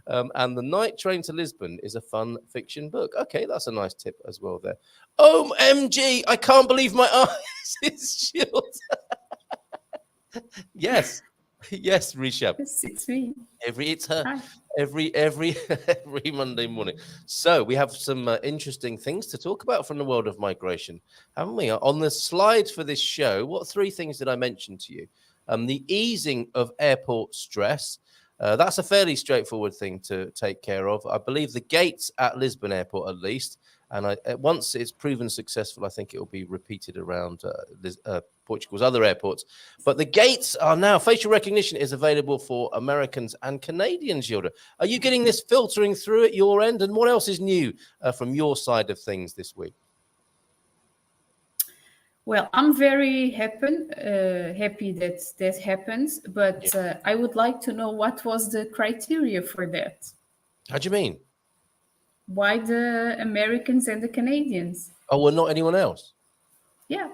And The Night Train to Lisbon is a fun fiction book. Okay, that's a nice tip as well there. OMG, I can't believe my eyes. It's Gilda. Yes. Yes, Rishabh. It's me. It's her. Hi. Every Monday morning. So we have some interesting things to talk about from the world of migration, haven't we? On the slides for this show, what 3 things did I mention to you? The easing of airport stress. That's a fairly straightforward thing to take care of. I believe the gates at Lisbon Airport, at least, and once it's proven successful, I think it will be repeated around Portugal's other airports. But the gates are now, facial recognition is available for Americans and Canadians, Gilda. Are you getting this filtering through at your end? And what else is new from your side of things this week? Well, I'm very happy that happens, but I would like to know what was the criteria for that. How do you mean? Why the Americans and the Canadians? Oh, well, not anyone else? Yeah.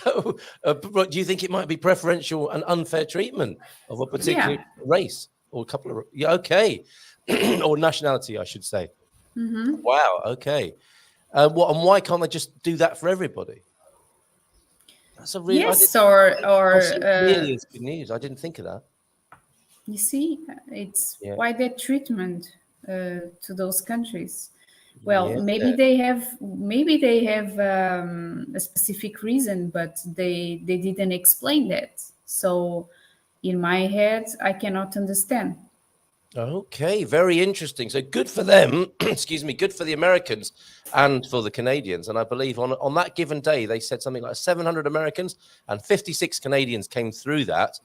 But do you think it might be preferential and unfair treatment of a particular race or a couple of... Yeah, okay. Or nationality, I should say. Mm-hmm. Wow, okay. And why can't they just do that for everybody? That's a real... Yes, or really is good news. I didn't think of that. You see, it's why that treatment to those countries. Well, maybe they have a specific reason, but they didn't explain that. So in my head, I cannot understand. Okay, very interesting. So good for them, excuse me, good for the Americans and for the Canadians. And I believe on that given day, they said something like 700 Americans and 56 Canadians came through that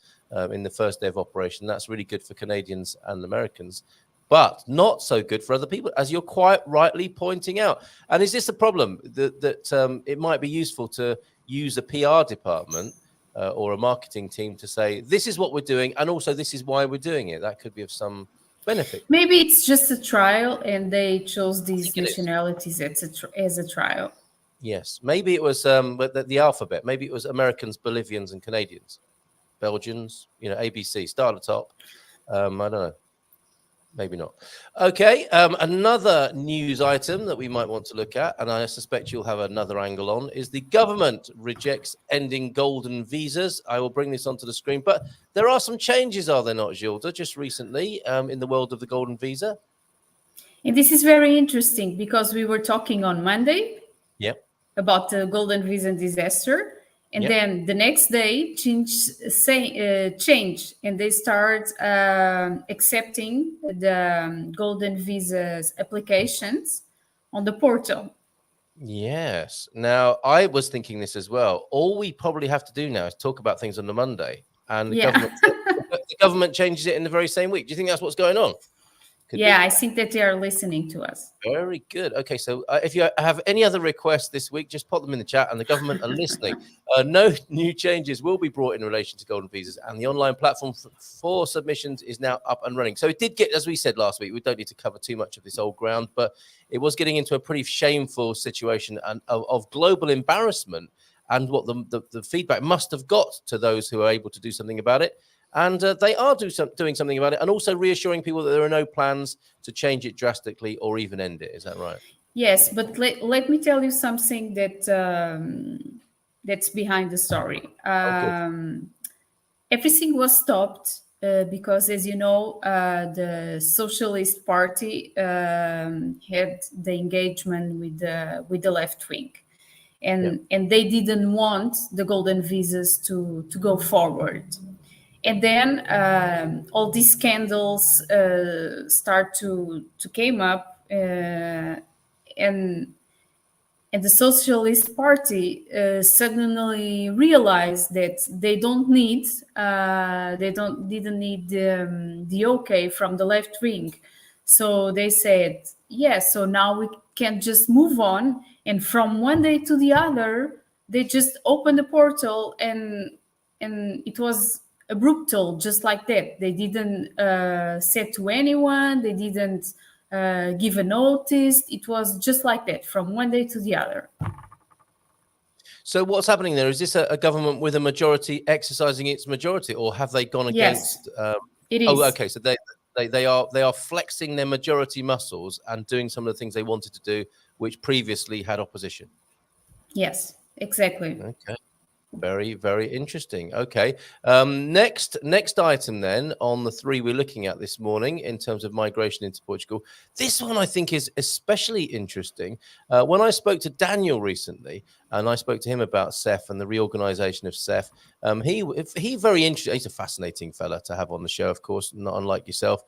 in the first day of operation. That's really good for Canadians and Americans, but not so good for other people, as you're quite rightly pointing out. And is this a problem that it might be useful to use a PR department or a marketing team to say, this is what we're doing, and also this is why we're doing it? That could be of some benefit? Maybe it's just a trial, and they chose these think it is. nationalities as a trial. Yes, maybe it was but the alphabet. Maybe it was Americans, Bolivians, and Canadians, Belgians. ABC. Start at the top. I don't know. Maybe not. Okay. Another news item that we might want to look at, and I suspect you'll have another angle on, is the government rejects ending golden visas. I will bring this onto the screen, but there are some changes, are there not, Gilda, just recently in the world of the golden visa? And this is very interesting because we were talking on Monday Yep. about the golden visa disaster. And Yep. then the next day, change, and they start accepting the golden visas applications on the portal. Yes. Now, I was thinking this as well. All we probably have to do now is talk about things on the Monday, and the government changes it in the very same week. Do you think that's what's going on? Could be. I think that they are listening to us. Very good. Okay, so if you have any other requests this week, just pop them in the chat, and the government are listening. No new changes will be brought in relation to golden visas, and the online platform for submissions is now up and running. So it did get, as we said last week, we don't need to cover too much of this old ground, but it was getting into a pretty shameful situation and of global embarrassment, and what the feedback must have got to those who are able to do something about it. And they are doing something about it, and also reassuring people that there are no plans to change it drastically or even end it. Is that right? Yes, but let me tell you something that that's behind the story. Everything was stopped because, as you know, the Socialist Party had the engagement with the left wing, and they didn't want the golden visas to go forward. And then all these scandals start to came up, and the Socialist Party suddenly realized that they didn't need the okay from the left wing. So they said, yes, so now we can just move on. And from one day to the other, they just opened the portal, and it was brutal, just like that. They didn't say to anyone. They didn't give a notice. It was just like that, from one day to the other. So what's happening there? Is this a government with a majority exercising its majority, or have they gone against? Yes, it is. Oh, okay. So they are flexing their majority muscles and doing some of the things they wanted to do, which previously had opposition. Yes, exactly. Okay. Very, very interesting. Okay. Next item then on the three we're looking at this morning in terms of migration into Portugal. This one I think is especially interesting. When I spoke to Daniel recently, and I spoke to him about CEF and the reorganization of CEF, he very interesting. He's a fascinating fella to have on the show, of course, not unlike yourself.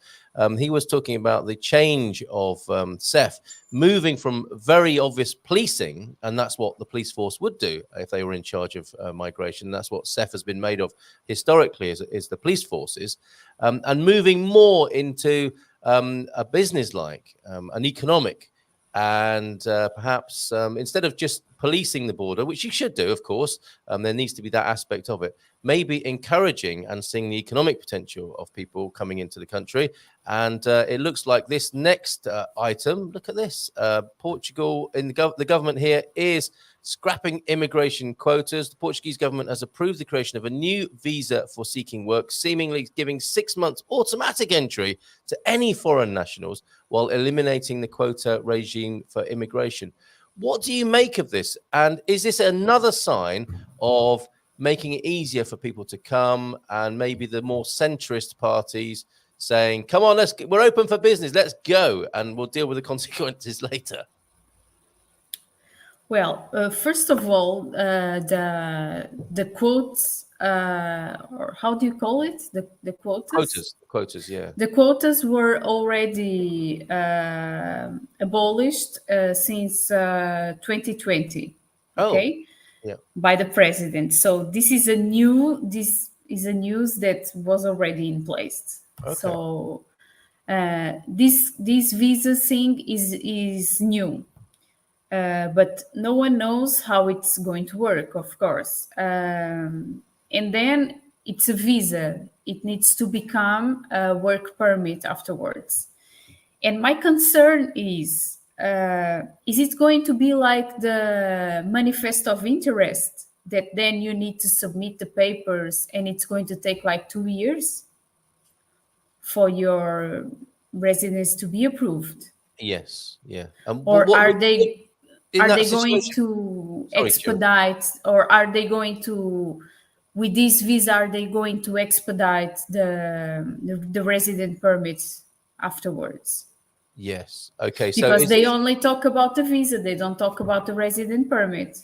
He was talking about the change of CEF moving from very obvious policing, and that's what the police force would do if they were in charge of migration. That's what CEF has been made of historically, is the police forces, and moving more into a business-like, an economic, and perhaps instead of just policing the border, which you should do, of course, there needs to be that aspect of it, maybe encouraging and seeing the economic potential of people coming into the country. And it looks like this next item, look at this, Portugal, in the government here is scrapping immigration quotas. The Portuguese government has approved the creation of a new visa for seeking work, seemingly giving 6 months automatic entry to any foreign nationals while eliminating the quota regime for immigration. What do you make of this? And is this another sign of making it easier for people to come, and maybe the more centrist parties saying, come on, we're open for business, let's go, and we'll deal with the consequences later? Well, first of all, the quotes, or how do you call it? The quotas? Quotas, yeah. The quotas were already abolished since 2020. Okay, yeah, by the president. So this is a news that was already in place. Okay. So this visa thing is new. But no one knows how it's going to work, of course. And then it's a visa. it needs to become a work permit afterwards. And my concern is it going to be like the manifest of interest, that then you need to submit the papers and it's going to take like 2 years for your residence to be approved? Yes, yeah. And Or what are would, they in are that they going situation? to Sorry, expedite, or are they going to, with this visa, are they going to expedite the resident permits afterwards? Yes. Okay. So Because is they this only talk about the visa, they don't talk about the resident permit.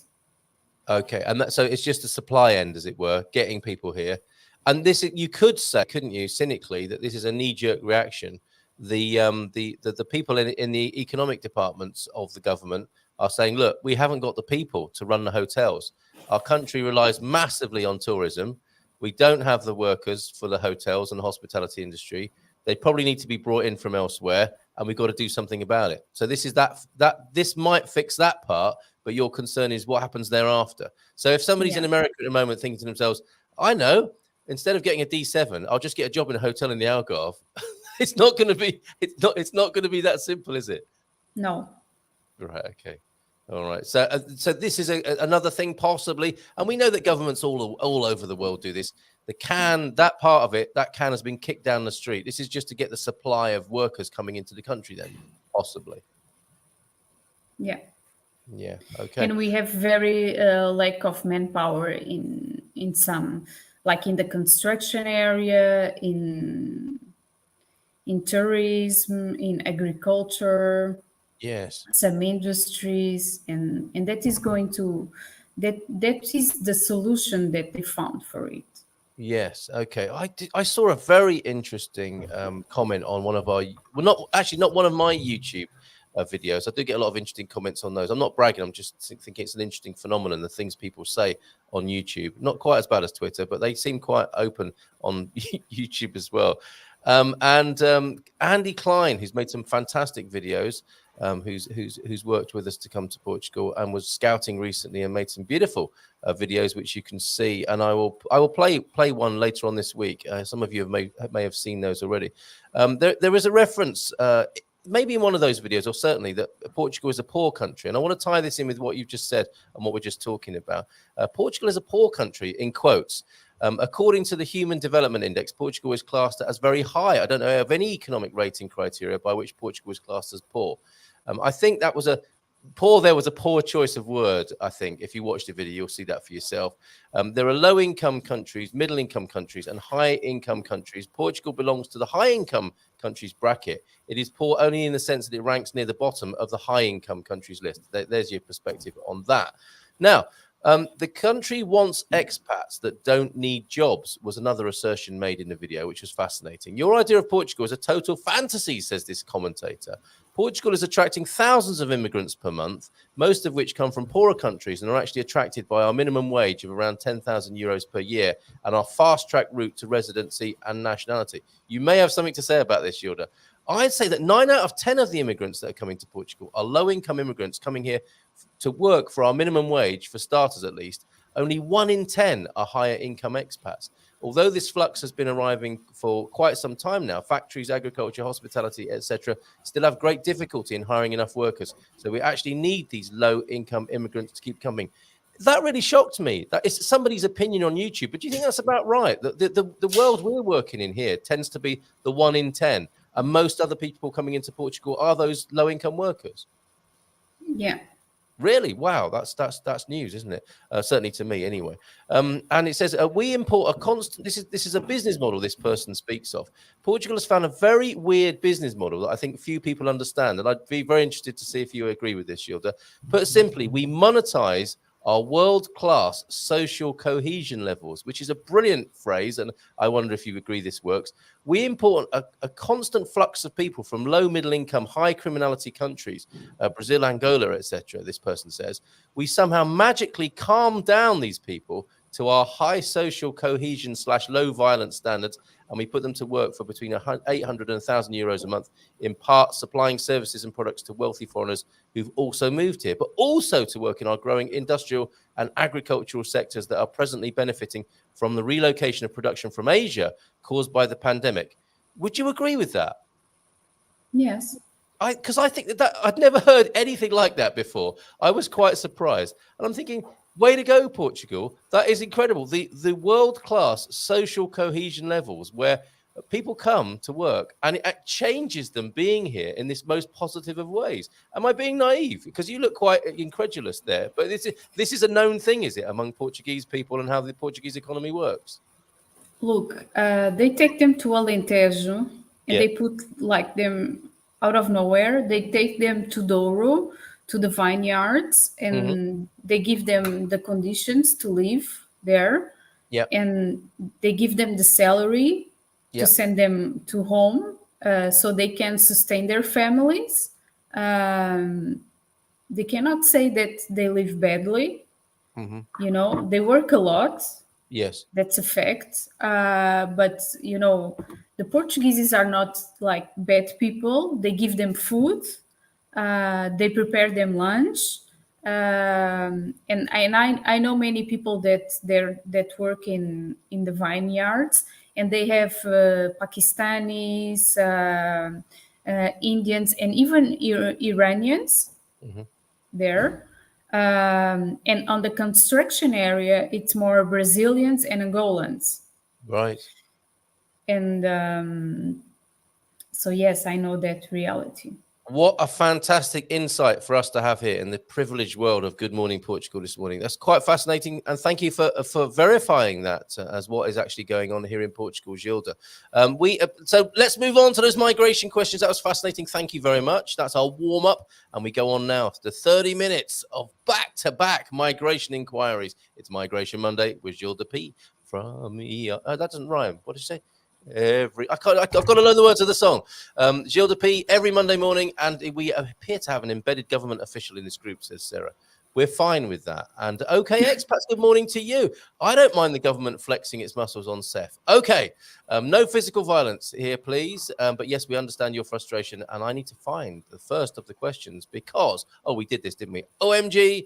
okay? And that, so it's just the supply end, as it were, getting people here. And this, you could say, couldn't you, cynically, that this is a knee-jerk reaction. The people in the economic departments of the government are saying, look, we haven't got the people to run the hotels. Our country relies massively on tourism. We don't have the workers for the hotels and the hospitality industry. They probably need to be brought in from elsewhere, and we've got to do something about it. So this is that this might fix that part, but your concern is what happens thereafter. So if somebody's in America at the moment thinking to themselves, I know, instead of getting a D7, I'll just get a job in a hotel in the Algarve. It's not going to be going to be that simple, is it? No. Right. Okay. All right. So this is another thing possibly, and we know that governments all over the world do this. That part of it, that can has been kicked down the street. This is just to get the supply of workers coming into the country then, possibly. Yeah. Yeah. Okay. And we have very lack of manpower in some, like in the construction area, in tourism, in agriculture. Yes. Some industries, and that is going to, that is the solution that they found for it. Yes. Okay. I saw a very interesting comment on one of our, well, not one of my YouTube videos. I do get a lot of interesting comments on those. I'm not bragging. I'm just thinking it's an interesting phenomenon, the things people say on YouTube. Not quite as bad as Twitter, but they seem quite open on YouTube as well. Andy Klein, who's made some fantastic videos, who's worked with us to come to Portugal and was scouting recently and made some beautiful videos which you can see. And I will play one later on this week. Some of you may have seen those already. There is a reference, maybe in one of those videos, or certainly, that Portugal is a poor country. And I want to tie this in with what you've just said and what we're just talking about. Portugal is a poor country, in quotes. According to the Human Development Index, Portugal is classed as very high. I don't know of any economic rating criteria by which Portugal is classed as poor. I think that was there was a poor choice of word. I think if you watch the video, you'll see that for yourself. There are low-income countries, middle-income countries, and high-income countries. Portugal belongs to the high-income countries bracket. It is poor only in the sense that it ranks near the bottom of the high-income countries list. There's your perspective on that. Now, the country wants expats that don't need jobs, was another assertion made in the video, which was fascinating. Your idea of Portugal is a total fantasy, says this commentator. Portugal is attracting thousands of immigrants per month, most of which come from poorer countries and are actually attracted by our minimum wage of around 10,000 euros per year and our fast-track route to residency and nationality. You may have something to say about this, Gilda. I'd say that 9 out of 10 of the immigrants that are coming to Portugal are low-income immigrants coming here to work for our minimum wage, for starters at least. Only 1 in 10 are higher-income expats. Although this flux has been arriving for quite some time now, factories, agriculture, hospitality, etc., still have great difficulty in hiring enough workers. So we actually need these low-income immigrants to keep coming. That really shocked me. That is somebody's opinion on YouTube, but do you think that's about right? The world we're working in here tends to be the 1 in 10, and most other people coming into Portugal are those low-income workers. Yeah. Really? Wow, that's news, isn't it? Certainly to me, anyway. And it says we import a constant. This is a business model this person speaks of. Portugal has found a very weird business model that I think few people understand, and I'd be very interested to see if you agree with this, Gilda. Put simply, we monetize our world-class social cohesion levels, which is a brilliant phrase, and I wonder if you agree this works. We import a constant flux of people from low, middle-income, high-criminality countries, Brazil, Angola, etc., this person says. We somehow magically calm down these people to our high social cohesion / low violence standards, and we put them to work for between 800 and 1,000 euros a month, in part supplying services and products to wealthy foreigners who've also moved here, but also to work in our growing industrial and agricultural sectors that are presently benefiting from the relocation of production from Asia caused by the pandemic. Would you agree with that? Yes. Because I think that I'd never heard anything like that before. I was quite surprised. And I'm thinking, way to go, Portugal. That is incredible. The world-class social cohesion levels where people come to work and it changes them being here in this most positive of ways. Am I being naive? Because you look quite incredulous there. But this is a known thing, is it, among Portuguese people and how the Portuguese economy works? Look, they take them to Alentejo and they put like them out of nowhere. They take them to Douro, to the vineyards, and they give them the conditions to live there. And they give them the salary to send them to home so they can sustain their families. They cannot say that they live badly. You know, they work a lot. Yes, that's a fact. But you know, the Portuguese are not like bad people. They give them food. They prepare them lunch. And I know many people that work in the vineyards, and they have Pakistanis, Indians, and even Iranians there. And on the construction area, it's more Brazilians and Angolans. Right. And so, yes, I know that reality. What a fantastic insight for us to have here in the privileged world of Good Morning Portugal this morning. That's quite fascinating. And thank you for verifying that as what is actually going on here in Portugal, Gilda. So let's move on to those migration questions. That was fascinating. Thank you very much. That's our warm up. And we go on now to the 30 minutes of back-to-back migration inquiries. It's Migration Monday with Gilda P. from that doesn't rhyme. What did you say? I've got to learn the words of the song. Gilda P, every Monday morning, and we appear to have an embedded government official in this group, says Sarah. We're fine with that. And okay, expats, good morning to you. I don't mind the government flexing its muscles on Seth. Okay, no physical violence here, please. But yes, we understand your frustration, and I need to find the first of the questions because, we did this, didn't we? OMG,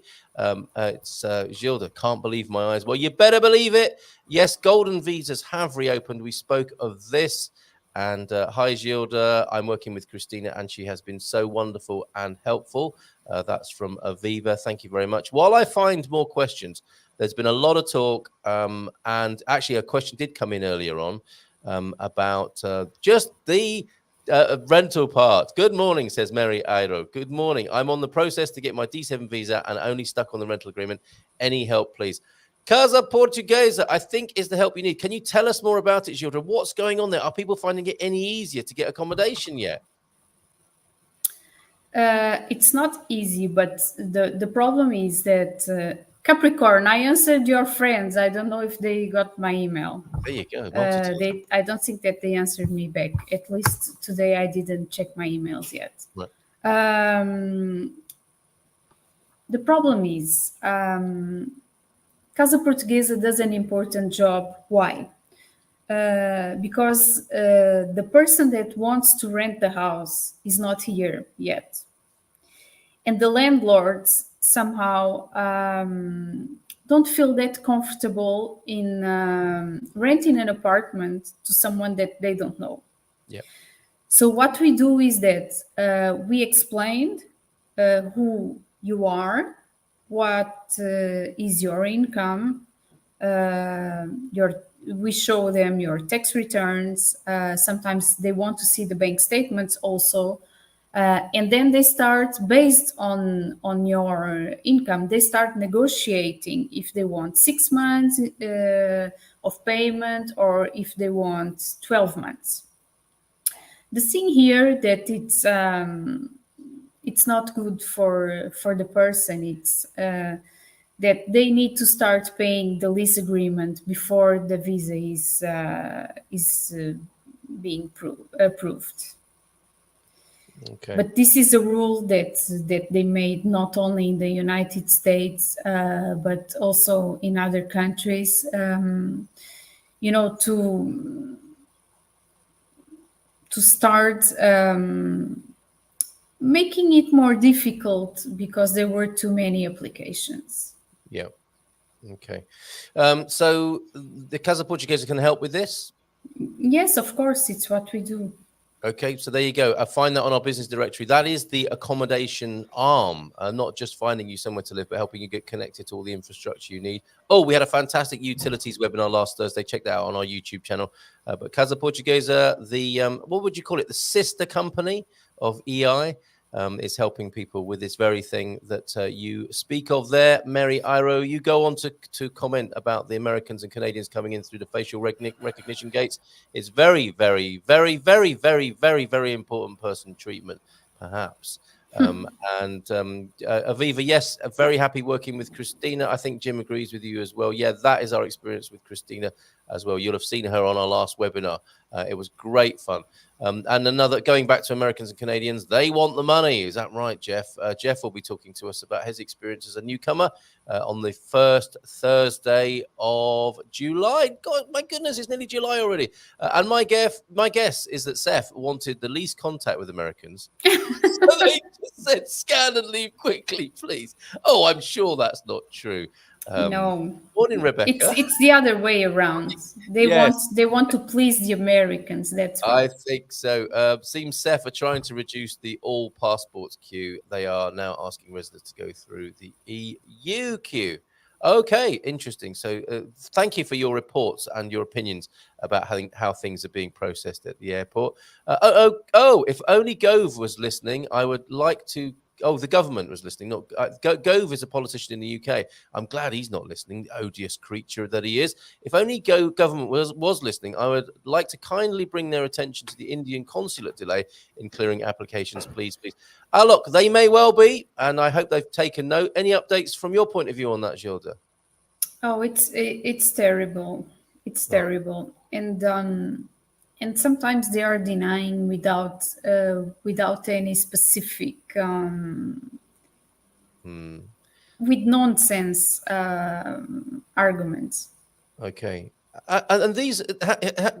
it's Gilda, can't believe my eyes. Well, you better believe it. Yes, golden visas have reopened. We spoke of this. And hi, Gilda. I'm working with Christina, and she has been so wonderful and helpful. That's from Aviva. Thank you very much. While I find more questions, there's been a lot of talk. And actually, a question did come in earlier on about just the rental part. Good morning, says Mary Airo. Good morning. I'm on the process to get my D7 visa and only stuck on the rental agreement. Any help, please? Casa Portuguesa, I think, is the help you need. Can you tell us more about it, Gilda? What's going on there? Are people finding it any easier to get accommodation yet? It's not easy, but the problem is that Capricorn, I answered your friends. I don't know if they got my email. There you go. I don't think that they answered me back. At least today I didn't check my emails yet. Right. The problem is Casa Portuguesa does an important job. Why? Because the person that wants to rent the house is not here yet. And the landlords somehow don't feel that comfortable in renting an apartment to someone that they don't know. Yeah. So what we do is that we explained who you are, what is your income, we show them your tax returns. Sometimes they want to see the bank statements also. And then they start, based on your income, they start negotiating if they want 6 months of payment or if they want 12 months. The thing here that it's not good for the person. It's that they need to start paying the lease agreement before the visa is being approved. Okay. But this is a rule that they made not only in the United States but also in other countries. start making it more difficult because there were too many applications. Yeah. Okay. So the Casa Portuguesa can help with this. Yes, of course, it's what we do. Okay, so there you go. I find that on our business directory. That is the accommodation arm, not just finding you somewhere to live, but helping you get connected to all the infrastructure you need. Oh, we had a fantastic utilities webinar last Thursday. Check that out on our YouTube channel. But Casa Portuguesa, the what would you call it? The sister company of EI. Is helping people with this very thing that you speak of there. Mary Iro, you go on to comment about the Americans and Canadians coming in through the facial recognition gates. It's very, very, very, very, very, very, very important person treatment, perhaps. And Aviva, yes, very happy working with Christina. I think Jim agrees with you as well. Yeah, that is our experience with Christina as well. You'll have seen her on our last webinar. It was great fun. And another, going back to Americans and Canadians, they want the money. Is that right, Jeff? Jeff will be talking to us about his experience as a newcomer on the first Thursday of July. God, my goodness, it's nearly July already. And my guess is that Seth wanted the least contact with Americans. So they just said, scan and leave quickly, please. Oh, I'm sure that's not true. No. Morning, Rebecca. It's the other way around. They want to please the Americans. That's why. I think so. Seems Seth are trying to reduce the all passports queue. They are now asking residents to go through the EU queue. Okay, interesting. So thank you for your reports and your opinions about how things are being processed at the airport. If only Gove was listening, I would like to. Oh, the government was listening. Not Gove is a politician in the UK. I'm glad he's not listening, the odious creature that he is. If only government was listening, I would like to kindly bring their attention to the Indian consulate delay in clearing applications, please. Look, they may well be, and I hope they've taken note. Any updates from your point of view on that, Gilda? Oh, it's terrible. It's terrible. And sometimes they are denying without any specific with nonsense arguments. Okay, and these,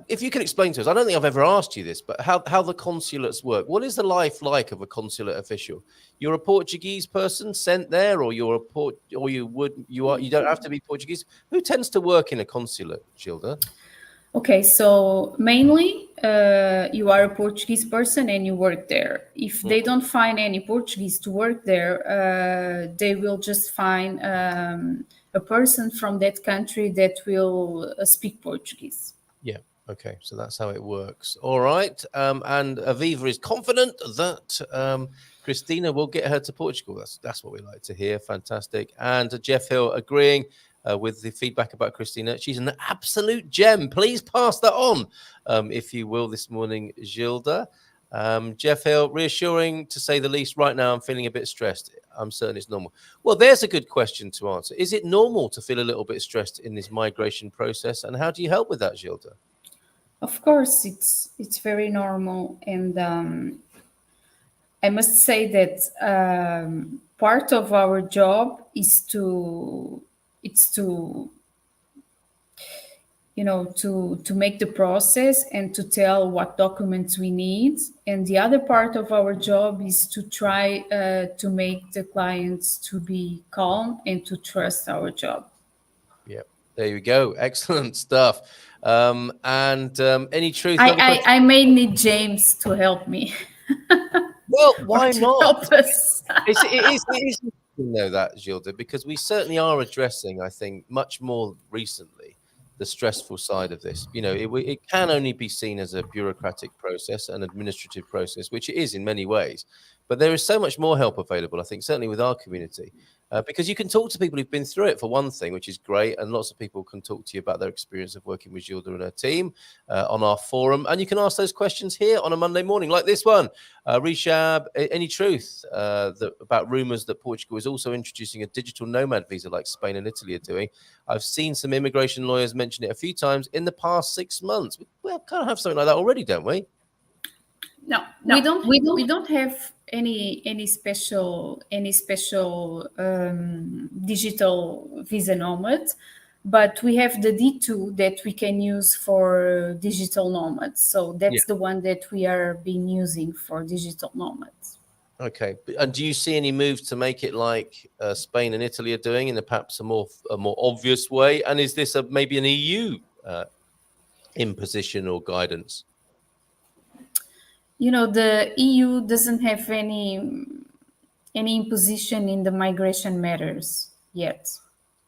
if you can explain to us, I don't think I've ever asked you this, but how the consulates work. What is the life like of a consulate official? You're a Portuguese person sent there, or you don't have to be Portuguese. Who tends to work in a consulate, Gilda? Okay, so mainly you are a Portuguese person and you work there. If they don't find any Portuguese to work there, they will just find a person from that country that will speak Portuguese. Yeah, okay, so that's how it works. All right, and Aviva is confident that Christina will get her to Portugal. That's what we like to hear. Fantastic. And Jeff Hill agreeing with the feedback about Christina. She's an absolute gem. Please pass that on, if you will, this morning, Gilda. Jeff Hill, reassuring to say the least. Right now, I'm feeling a bit stressed. I'm certain it's normal. Well, there's a good question to answer. Is it normal to feel a little bit stressed in this migration process? And how do you help with that, Gilda? Of course, it's very normal. And I must say that part of our job is to make the process and to tell what documents we need. And the other part of our job is to try to make the clients to be calm and to trust our job. Yeah, there you go. Excellent stuff. Any truth? I may need James to help me. Well, why not? Help us. It is know that, Gilda, because we certainly are addressing, I think, much more recently the stressful side of this. It can only be seen as a bureaucratic process, an administrative process, which it is in many ways. But there is so much more help available, I think, certainly with our community, because you can talk to people who've been through it, for one thing, which is great. And lots of people can talk to you about their experience of working with Gilda and her team on our forum. And you can ask those questions here on a Monday morning like this one. Rishab, any truth about rumors that Portugal is also introducing a digital nomad visa like Spain and Italy are doing? I've seen some immigration lawyers mention it a few times in the past 6 months. We kind of have something like that already, don't we? No, we don't have any special digital visa nomad. but we have the D2 that we can use for digital nomads. So that's the one that we are being using for digital nomads. Okay, and do you see any moves to make it like Spain and Italy are doing in perhaps a more obvious way? And is this maybe an EU imposition or guidance? The EU doesn't have any imposition in the migration matters yet.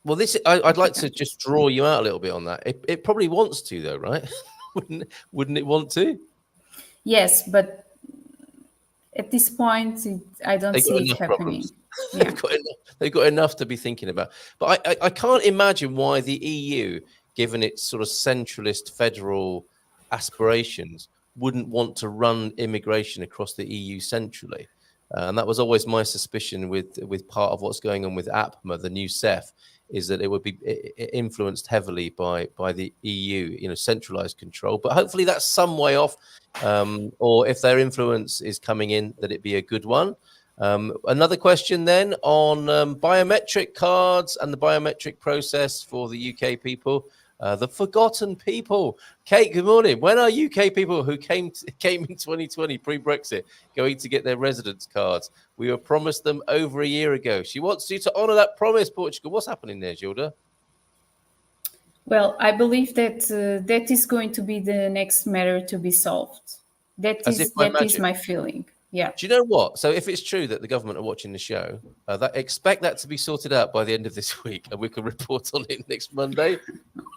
Well, I'd like to just draw you out a little bit on that. It probably wants to, though, right? Wouldn't it want to? Yes, but at this point, I don't see it happening. Yeah. They've got enough to be thinking about. But I can't imagine why the EU, given its sort of centralist federal aspirations, wouldn't want to run immigration across the EU centrally. And that was always my suspicion with part of what's going on with APMA, the new CEF, is that it would be influenced heavily by the EU, centralized control. But hopefully that's some way off. Or if their influence is coming in, that it be a good one. Another question then on biometric cards and the biometric process for the UK people, the forgotten people. Kate, good morning. When are UK people who came in 2020 pre-Brexit going to get their residence cards? We were promised them over a year ago. She wants you to honour that promise, Portugal. What's happening there, Gilda? Well, I believe that that is going to be the next matter to be solved. That is my feeling. Yeah. Do you know what? So if it's true that the government are watching the show, expect that to be sorted out by the end of this week, and we can report on it next Monday.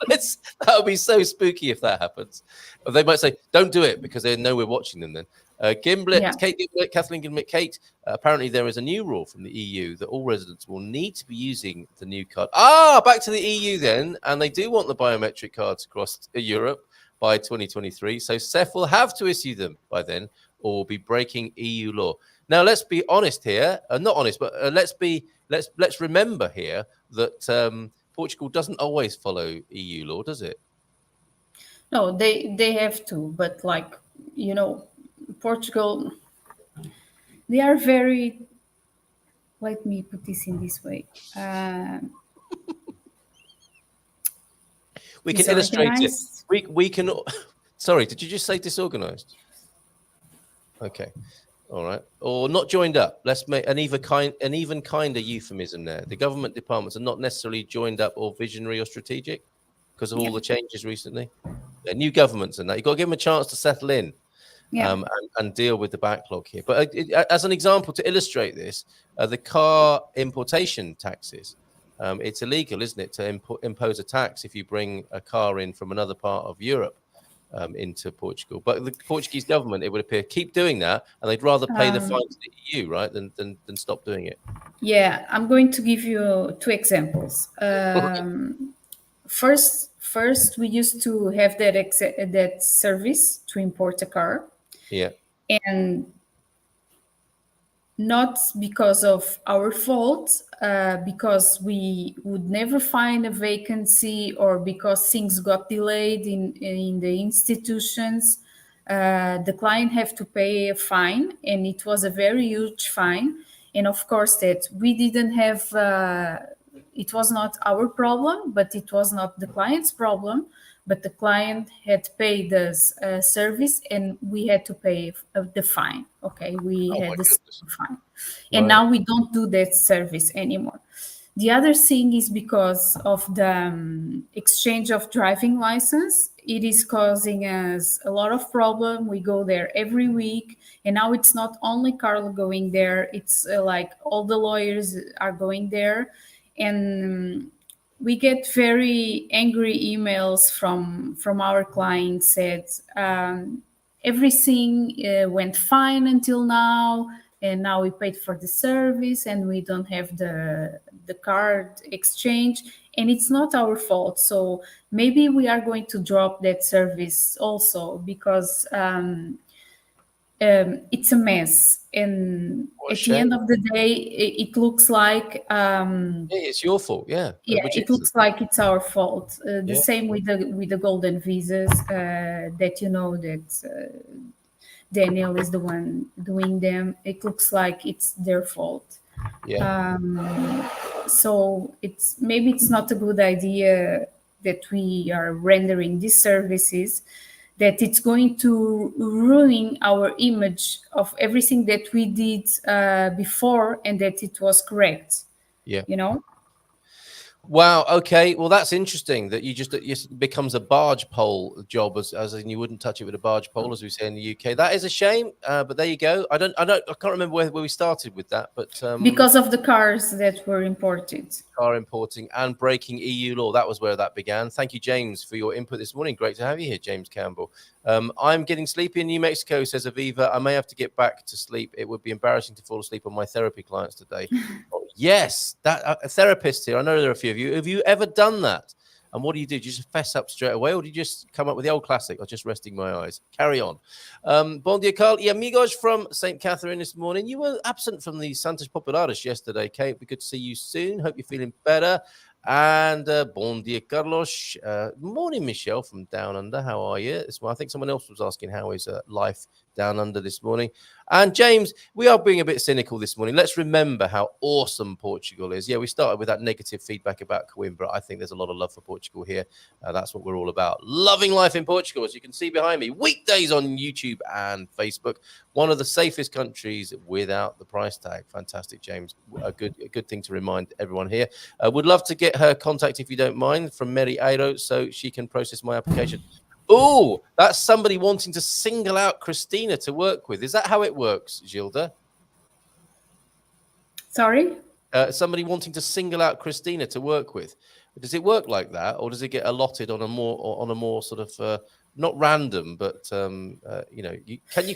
That would be so spooky if that happens. Or they might say, "Don't do it," because they know we're watching them. Then Kathleen Gimblett, Kate. Apparently, there is a new rule from the EU that all residents will need to be using the new card. Back to the EU then, and they do want the biometric cards across Europe by 2023. So CEF will have to issue them by then, or will be breaking EU law. Now, let's be honest here. Not honest, but let's remember here that Portugal doesn't always follow EU law, does it? No, they have to, but Portugal, they are very. Let me put this in this way. We can illustrate it. We can. Sorry, did you just say disorganized? Okay, all right. Or not joined up. Let's make an even kinder euphemism there. The government departments are not necessarily joined up or visionary or strategic because of all the changes recently. They're new governments and that. You've got to give them a chance to settle in and deal with the backlog here. But as an example to illustrate this, the car importation taxes. It's illegal, isn't it, to impose a tax if you bring a car in from another part of Europe into Portugal. But the Portuguese government, it would appear, keep doing that, and they'd rather pay the fine to the EU, right, than stop doing it. Yeah, I'm going to give you two examples. First, we used to have that service to import a car. Yeah. And not because of our fault, because we would never find a vacancy or because things got delayed in the institutions. The client have to pay a fine, and it was a very huge fine. And of course that we didn't have, it was not our problem, but it was not the client's problem. But the client had paid us service, and we had to pay the fine. Okay, we had the fine, and now we don't do that service anymore. The other thing is because of the exchange of driving license. It is causing us a lot of problem. We go there every week, and now it's not only Carl going there. It's like all the lawyers are going there, and we get very angry emails from our clients said everything went fine until now, and now we paid for the service and we don't have the card exchange, and it's not our fault. So maybe we are going to drop that service also because it's a mess, and at the end of the day it looks like it's your fault. It looks like it's our fault. The same with the golden visas, that that Daniel is the one doing them. It looks like it's their fault. So maybe it's not a good idea that we are rendering these services, that it's going to ruin our image of everything that we did before, and that it was correct. Yeah. You know? Wow. Okay. Well, that's interesting that it becomes a barge pole job, as in you wouldn't touch it with a barge pole, as we say in the UK. That is a shame. But there you go. I can't remember where we started with that, but Because of the cars that were imported. Car importing and breaking EU law. That was where that began. Thank you, James, for your input this morning. Great to have you here, James Campbell. I'm getting sleepy in New Mexico, says Aviva. I may have to get back to sleep. It would be embarrassing to fall asleep on my therapy clients today. Oh, yes, that a therapist here. I know there are a few of you. Have you ever done that? And what do? You just fess up straight away, or do you just come up with the old classic, or just resting my eyes? Carry on. Bon dia, Carl y amigos from St. Catherine this morning. You were absent from the Santos Populares yesterday, Kate. It'd be good to see you soon. Hope you're feeling better. And bon dia, Carlos. Morning, Michelle from Down Under. How are you? I think someone else was asking how is life down under this morning. And James, we are being a bit cynical this morning. Let's remember how awesome Portugal is. Yeah, we started with that negative feedback about Coimbra. I think there's a lot of love for Portugal here. That's what we're all about. Loving life in Portugal, as you can see behind me. Weekdays on YouTube and Facebook. One of the safest countries without the price tag. Fantastic, James. A good thing to remind everyone here. Would love to get her contact, if you don't mind, from Mary Airo so she can process my application. Oh, that's somebody wanting to single out Christina to work with. Is that how it works, Gilda? Sorry? Somebody wanting to single out Christina to work with. Does it work like that, or does it get allotted on a more sort of not random, but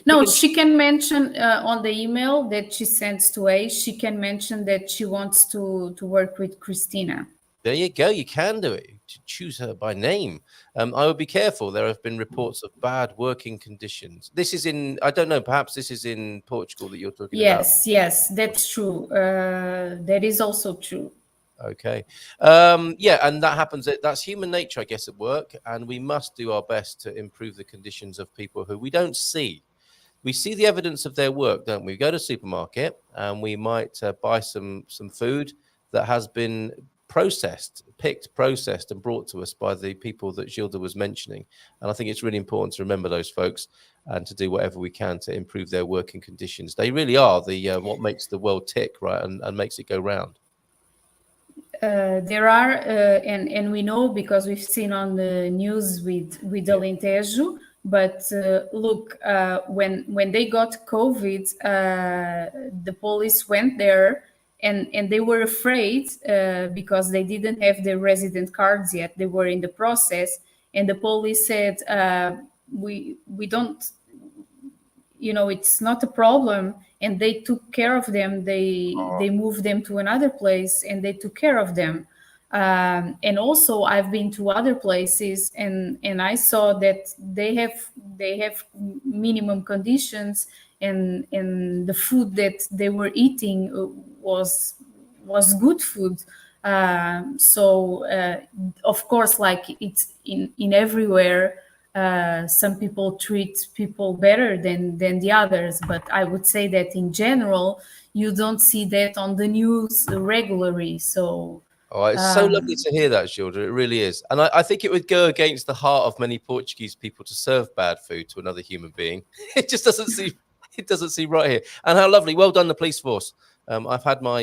No, she can mention on the email that she sends to Ace. She can mention that she wants to work with Christina. There you go. You can do it. Choose her by name. I would be careful. There have been reports of bad working conditions. This is I don't know, perhaps this is in Portugal that you're talking about. Yes, that's true. That is also true. Okay. Yeah, and that happens. That's human nature, I guess, at work. And we must do our best to improve the conditions of people who we don't see. We see the evidence of their work, don't we? We go to a supermarket and we might buy some food that has been picked, processed, and brought to us by the people that Gilda was mentioning. And I think it's really important to remember those folks and to do whatever we can to improve their working conditions. They really are what makes the world tick, right, and makes it go round. There are, and we know because we've seen on the news with Alentejo. But look, when they got COVID, the police went there. And they were afraid because they didn't have their resident cards yet. They were in the process. And the police said, we don't, it's not a problem. And they took care of them. They moved them to another place and they took care of them. And also I've been to other places and I saw that they have minimum conditions. And the food that they were eating was good food. So of course, like it's in everywhere, some people treat people better than the others. But I would say that in general, you don't see that on the news regularly. So. Oh, it's so lovely to hear that, Gilda. It really is. And I think it would go against the heart of many Portuguese people to serve bad food to another human being. It just doesn't seem right here. And how lovely. Well done, the police force. I've had my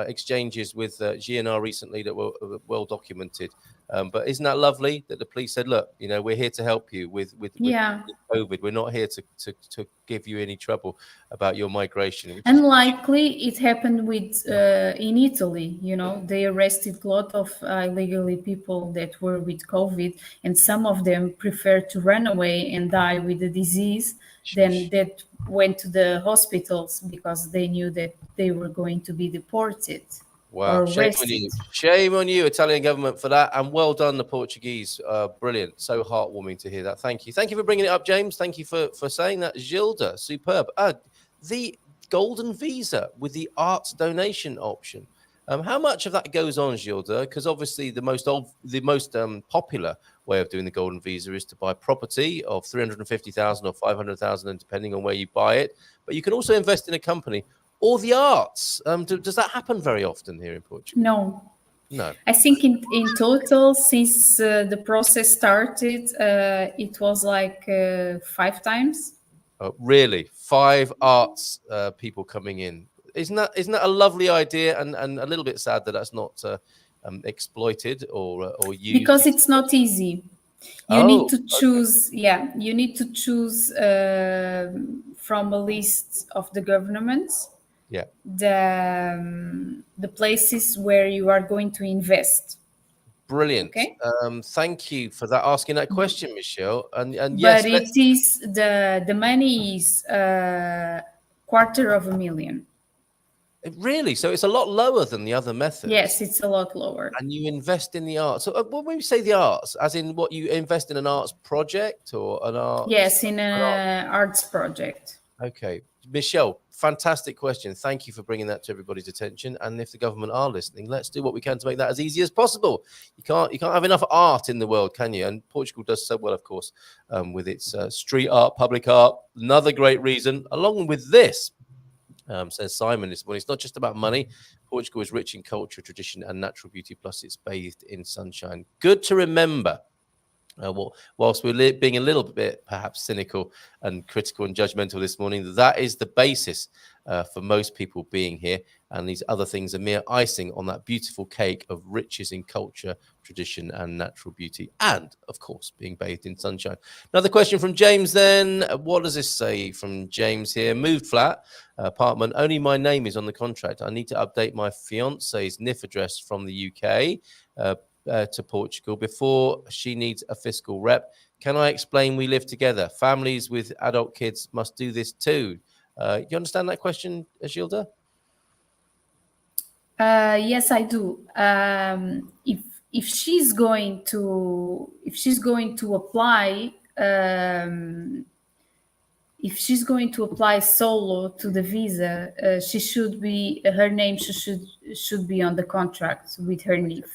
exchanges with GNR recently that were well documented. But isn't that lovely that the police said, look, we're here to help you with COVID. We're not here to give you any trouble about your migration. Unlikely it happened with in Italy. They arrested a lot of illegally people that were with COVID, and some of them preferred to run away and die with the disease than that went to the hospitals because they knew that they were going to be deported. Wow, shame on you, Italian government, for that. And well done, the Portuguese. Brilliant. So heartwarming to hear that. Thank you. Thank you for bringing it up, James. Thank you for saying that. Gilda, superb. The golden visa with the arts donation option. How much of that goes on, Gilda? Because obviously the most popular way of doing the golden visa is to buy property of 350,000 or 500,000, depending on where you buy it. But you can also invest in a company or the arts? Does that happen very often here in Portugal? No. No. I think in total, since the process started, it was like 5 times. Oh, really? 5 arts people coming in. Isn't that a lovely idea, and a little bit sad that that's not exploited or used? Because it's not easy. You need to choose. Okay. Yeah, you need to choose from a list of the governments. Yeah. The places where you are going to invest. Brilliant. Okay. Thank you for that, asking that question, Michelle. And but yes, it is the money is $250,000. Really? So it's a lot lower than the other methods. Yes, it's a lot lower. And you invest in the arts. So when we say the arts, as in what, you invest in an arts project or an art? Yes, in an arts project. Okay. Michelle, fantastic question. Thank you for bringing that to everybody's attention. And if the government are listening, let's do what we can to make that as easy as possible. You can't have enough art in the world, can you? And Portugal does so well, of course, with its street art, public art. Another great reason, along with this, says Simon, it's not just about money. Portugal is rich in culture, tradition, and natural beauty, plus it's bathed in sunshine. Good to remember. Whilst we're being a little bit perhaps cynical and critical and judgmental this morning, that is the basis for most people being here. And these other things are mere icing on that beautiful cake of riches in culture, tradition, and natural beauty. And, of course, being bathed in sunshine. Another question from James then. What does this say from James here? Moved flat, apartment. Only my name is on the contract. I need to update my fiance's NIF address from the UK to Portugal before she needs a fiscal rep. Can I explain we live together? Families with adult kids must do this too. You understand that question, Gilda? Yes, I do. If she's going to apply, if she's going to apply solo to the visa, her name should be on the contract with her NIF.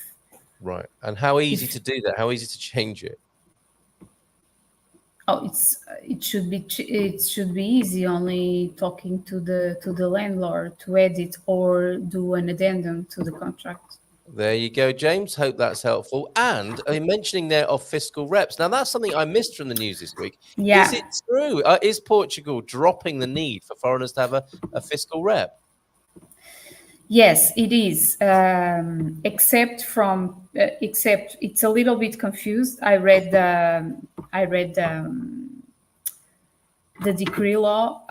Right. And how easy to do that? How easy to change it? Oh, it should be easy. Only talking to the landlord to edit or do an addendum to the contract. There you go, James. Hope that's helpful. And mentioning there of fiscal reps. Now, that's something I missed from the news this week. Yeah. Is it true? Is Portugal dropping the need for foreigners to have a fiscal rep? Yes, it is. Except it's a little bit confused. I read the decree law.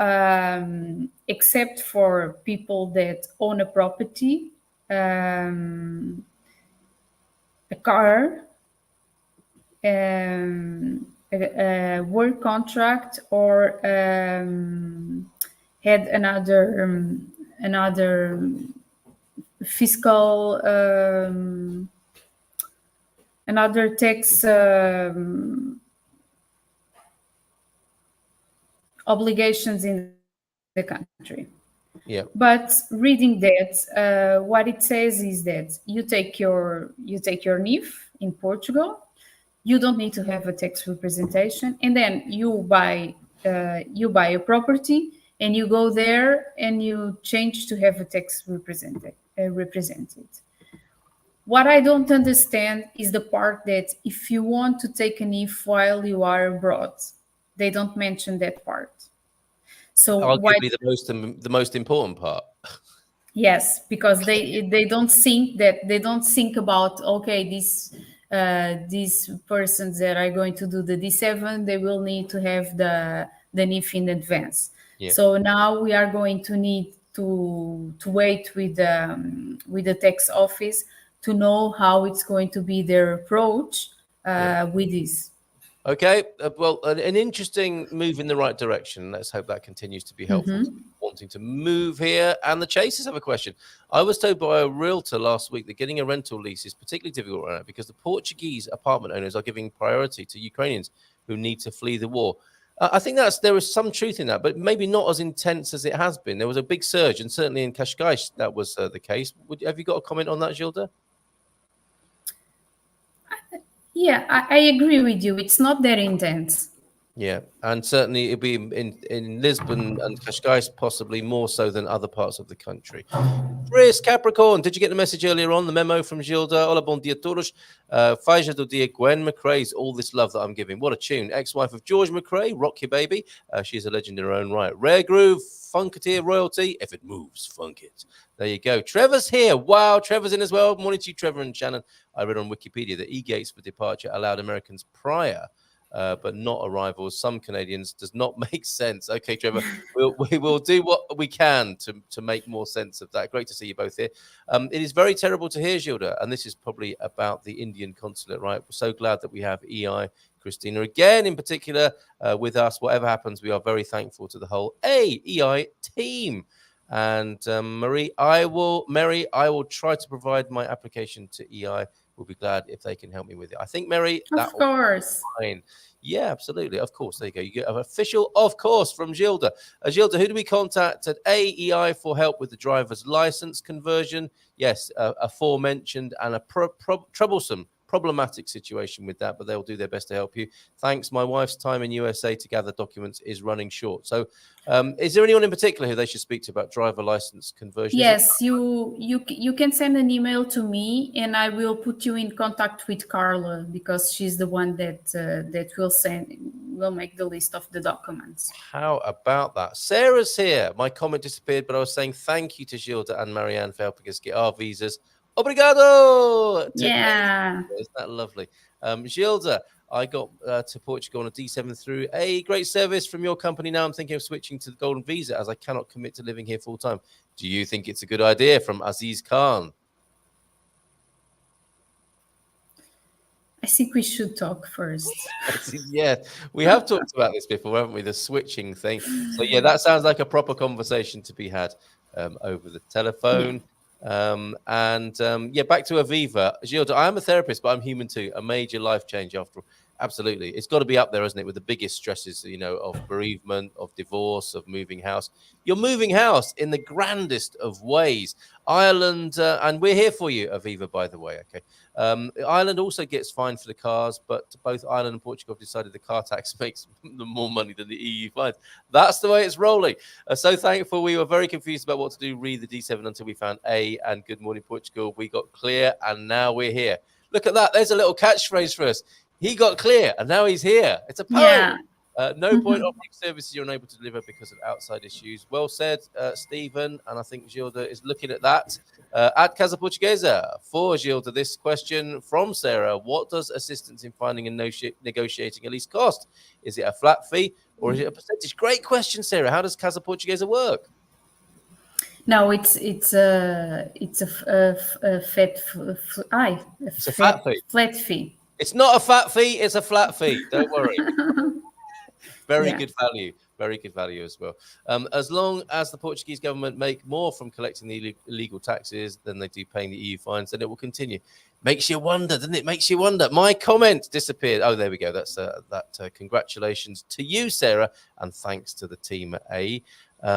Except for people that own a property, a car, a work contract, or had another fiscal, another tax obligations in the country. Yeah. But reading that, what it says is that you take your NIF in Portugal. You don't need to have a tax representation, and then you buy a property, and you go there and you change to have a tax represented. What I don't understand is the part that if you want to take a NIF while you are abroad, they don't mention that part. So arguably the most important part. Yes, because they don't think about, okay, these persons that are going to do the D7, they will need to have the NIF in advance. Yeah. So now we are going to need to wait with the tax office to know how it's going to be their approach with this. Okay, well, an interesting move in the right direction. Let's hope that continues to be helpful to wanting to move here. And the Chasers have a question. I was told by a realtor last week that getting a rental lease is particularly difficult right now because the Portuguese apartment owners are giving priority to Ukrainians who need to flee the war. I think there is some truth in that, but maybe not as intense as it has been. There was a big surge, and certainly in Cascais that was the case. Have you got a comment on that, Gilda? Yeah, I agree with you. It's not that intense. Yeah, and certainly it'll be in Lisbon and Cascais, possibly more so than other parts of the country. Chris Capricorn, did you get the message earlier on? The memo from Gilda. Olá, bom dia a todos. Faixa do dia Gwen McRae's All This Love That I'm Giving. What a tune. Ex-wife of George McRae, Rock Your Baby. She's a legend in her own right. Rare Groove, Funketeer Royalty. If it moves, funk it. There you go. Trevor's here. Wow, Trevor's in as well. Morning to you, Trevor and Shannon. I read on Wikipedia that e-gates for departure allowed Americans prior but not arrivals. Some Canadians does not make sense. Okay, Trevor, we will do what we can to make more sense of that. Great to see you both here. It is very terrible to hear, Gilda, and this is probably about the Indian consulate, right? We're so glad that we have EI, Christina, again in particular, with us. Whatever happens, we are very thankful to the whole EI team. And Mary, I will try to provide my application to EI. We'll be glad if they can help me with it. I think, Mary, Of course. fine. Yeah, absolutely. Of course. There you go. You get an official, of course, from Gilda. Gilda, who do we contact at AEI for help with the driver's license conversion? Yes, aforementioned and a problematic situation with that, but they'll do their best to help you. Thanks. My wife's time in USA to gather documents is running short. So is there anyone in particular who they should speak to about driver license conversion? Yes, you can send an email to me, and I will put you in contact with Carla, because she's the one that will make the list of the documents. How about that? Sarah's here. My comment disappeared, but I was saying thank you to Gilda and Marianne for helping us get our visas. Obrigado! Yeah. Isn't that lovely? Gilda, I got to Portugal on a D7 through a great service from your company. Now I'm thinking of switching to the Golden Visa as I cannot commit to living here full time. Do you think it's a good idea? From Aziz Khan. I think we should talk first. Yeah, we have talked about this before, haven't we? The switching thing. So yeah, that sounds like a proper conversation to be had over the telephone. Yeah. Yeah, back to Aviva. Gilda, I am a therapist, but I'm human too. A major life change after all. Absolutely. It's got to be up there, isn't it? With the biggest stresses, of bereavement, of divorce, of moving house. You're moving house in the grandest of ways. Ireland, and we're here for you, Aviva, by the way. Okay. Ireland also gets fined for the cars, but both Ireland and Portugal have decided the car tax makes them more money than the EU fines. That's the way it's rolling. So thankful. We were very confused about what to do. Read the D7 until we found A and Good Morning Portugal. We got clear, and now we're here. Look at that. There's a little catchphrase for us. He got clear, and now he's here. It's a poem. Yeah. No point offering services you're unable to deliver because of outside issues. Well said, Stephen. And I think Gilda is looking at that. At Casa Portuguesa, for Gilda, this question from Sarah. What does assistance in finding and negotiating a lease cost? Is it a flat fee or is it a percentage? Great question, Sarah. How does Casa Portuguesa work? No, it's a flat fee. It's not a fat fee, it's a flat fee. Don't worry. Very good value. Very good value as well. As long as the Portuguese government make more from collecting the illegal taxes than they do paying the EU fines, then it will continue. Makes you wonder, doesn't it? Makes you wonder. My comment disappeared. Oh, there we go. That's congratulations to you, Sarah, and thanks to the team at A.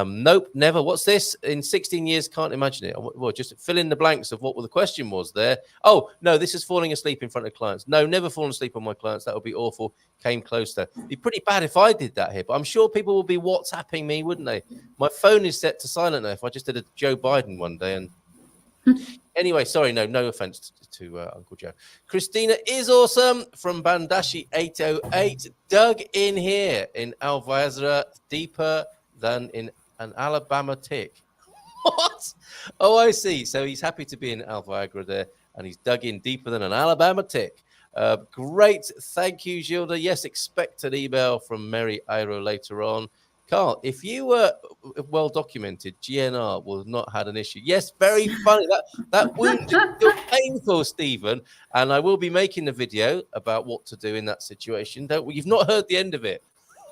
Nope, never. What's this? In 16 years, can't imagine it. Well, just fill in the blanks of what the question was there. Oh, no, this is falling asleep in front of clients. No, never fallen asleep on my clients. That would be awful. Came close to. It'd be pretty bad if I did that here, but I'm sure people will be WhatsApping me, wouldn't they? My phone is set to silent now. If I just did a Joe Biden one day and... Anyway, sorry, no offense to Uncle Joe. Christina is awesome from Bandashi 808. Dug in here in Alvazra, deeper than in an Alabama tick. What? Oh, I see. So he's happy to be in Alviagra there, and he's dug in deeper than an Alabama tick. Great. Thank you, Gilda. Yes, expect an email from Mary Airo later on. Carl, if you were well documented, GNR will not had an issue. Yes, very funny. That wound is still painful, Stephen. And I will be making a video about what to do in that situation. You've not heard the end of it.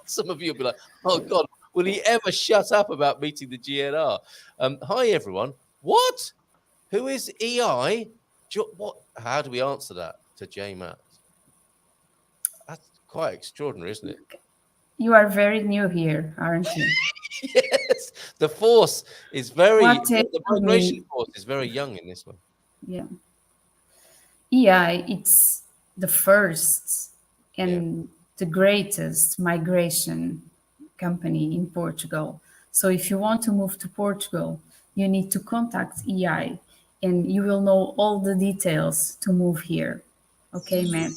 Some of you will be like, oh, God. Will he ever shut up about meeting the GNR? Hi, everyone. What? Who is EI? What? How do we answer that to J. Matt? That's quite extraordinary, isn't it? You are very new here, aren't you? Yes. The force is the migration force is very young in this one. Yeah. EI, it's the first and the greatest migration company in Portugal. So if you want to move to Portugal, you need to contact EI and you will know all the details to move here. Okay, Matt?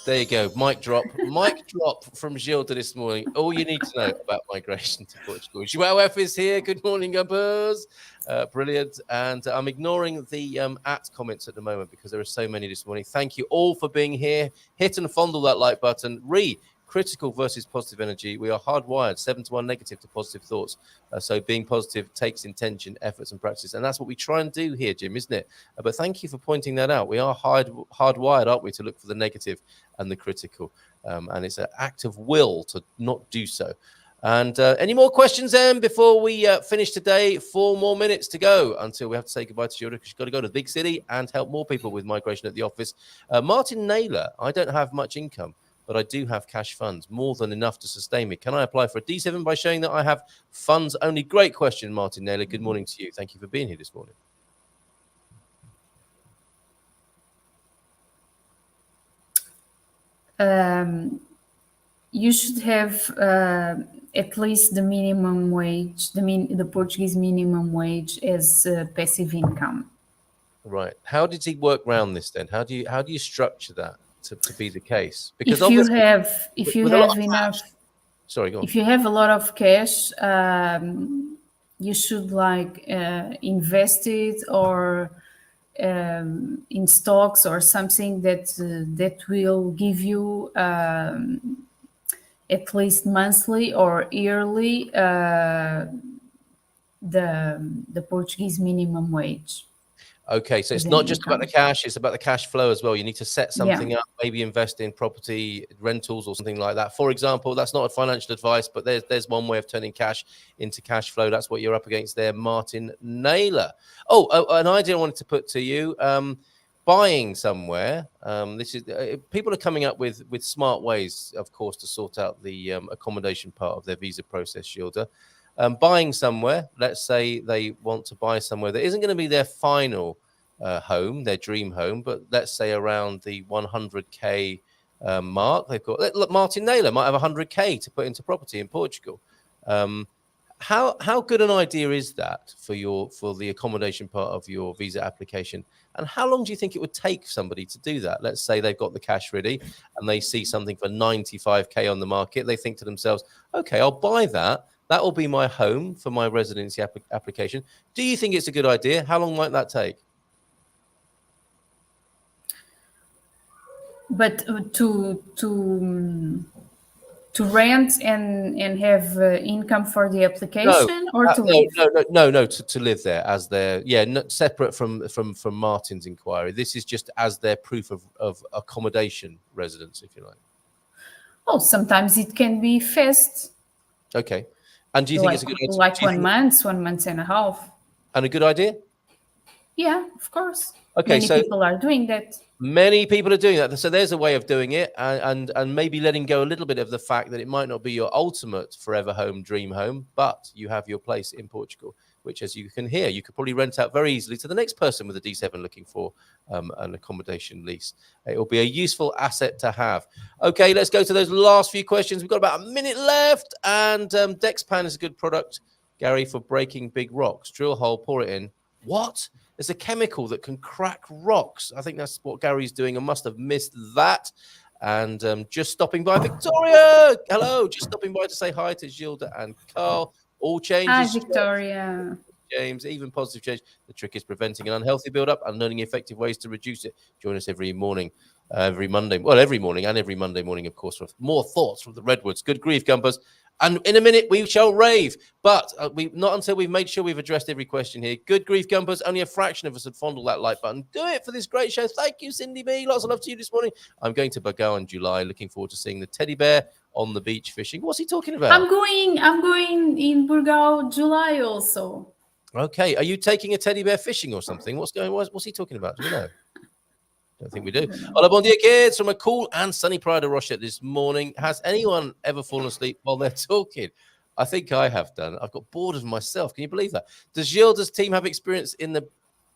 There you go. Mic drop. Mic drop from Gilda this morning. All you need to know about migration to Portugal. João F is here. Good morning, Gumpers. Brilliant. And I'm ignoring the at comments at the moment because there are so many this morning. Thank you all for being here. Hit and fondle that like button. Critical versus positive energy. We are hardwired 7-1 negative to positive thoughts. So being positive takes intention, efforts, and practice. And that's what we try and do here, Jim, isn't it? But thank you for pointing that out. We are hardwired, aren't we, to look for the negative and the critical. And it's an act of will to not do so. And any more questions then before we finish today? 4 more minutes to go until we have to say goodbye to Gilda because she's got to go to the big city and help more people with migration at the office. Martin Naylor, I don't have much income, but I do have cash funds, more than enough to sustain me. Can I apply for a D7 by showing that I have funds only? Great question, Martin Naylor. Good morning to you. Thank you for being here this morning. You should have at least the minimum wage, the Portuguese minimum wage as passive income. Right. How did he work around this then? How do you structure that to be the case? Because if you have enough, sorry, go on. If you have a lot of cash, you should invest it or in stocks or something that will give you at least monthly or yearly the Portuguese minimum wage. Okay, so it's not just about the cash, it's about the cash flow as well. You need to set something up, maybe invest in property, rentals or something like that. For example, that's not a financial advice, but there's one way of turning cash into cash flow. That's what you're up against there, Martin Naylor. Oh, an idea I wanted to put to you. Buying somewhere. This is people are coming up with smart ways, of course, to sort out the accommodation part of their visa process, Gilda. Buying somewhere, let's say they want to buy somewhere that isn't going to be their final home, their dream home, but let's say around the 100k mark. They've got, look, Martin Naylor might have 100k to put into property in Portugal. How good an idea is that for the accommodation part of your visa application? And how long do you think it would take somebody to do that? Let's say they've got the cash ready and they see something for 95k on the market. They think to themselves, okay, I'll buy that. That will be my home for my residency application. Do you think it's a good idea? How long might that take? But to rent and have income for the application, or to live? No, to live there as their separate from Martin's inquiry. This is just as their proof of accommodation residence, if you like. Oh, sometimes it can be fast. Okay. And do you think it's a good idea? Like 1 month, 1 month and a half. And a good idea? Yeah, of course. Okay, Many people are doing that. Many people are doing that. So there's a way of doing it, and maybe letting go a little bit of the fact that it might not be your ultimate forever home, dream home, but you have your place in Portugal, which, as you can hear, you could probably rent out very easily to the next person with a D7 looking for an accommodation lease. It will be a useful asset to have. Okay, let's go to those last few questions. We've got about a minute left, and Dexpan is a good product, Gary, for breaking big rocks. Drill hole, pour it in. What? There's a chemical that can crack rocks. I think that's what Gary's doing. I must have missed that. And just stopping by, Victoria. Hello. Just stopping by to say hi to Gilda and Carl. All changes. Hi, Victoria. James, even positive change. The trick is preventing an unhealthy build-up and learning effective ways to reduce it. Join us every morning, every Monday. Well, every morning and every Monday morning, of course, for more thoughts from the Redwoods. Good grief, Gumpers. And in a minute, we shall rave. But not until we've made sure we've addressed every question here. Good grief, Gumpers. Only a fraction of us had fondled that like button. Do it for this great show. Thank you, Cindy B. Lots of love to you this morning. I'm going to Bagao in July. Looking forward to seeing the teddy bear on the beach fishing. What's he talking about? I'm going in Burgao July also. Okay. Are you taking a teddy bear fishing or something? What's he talking about? Do we know? I think we do. Hola, bon dia, kids, from a cool and sunny Praia de Rocha this morning. Has anyone ever fallen asleep while they're talking? I think I have done. I've got bored of myself. Can you believe that? Does Gilda's team have experience in the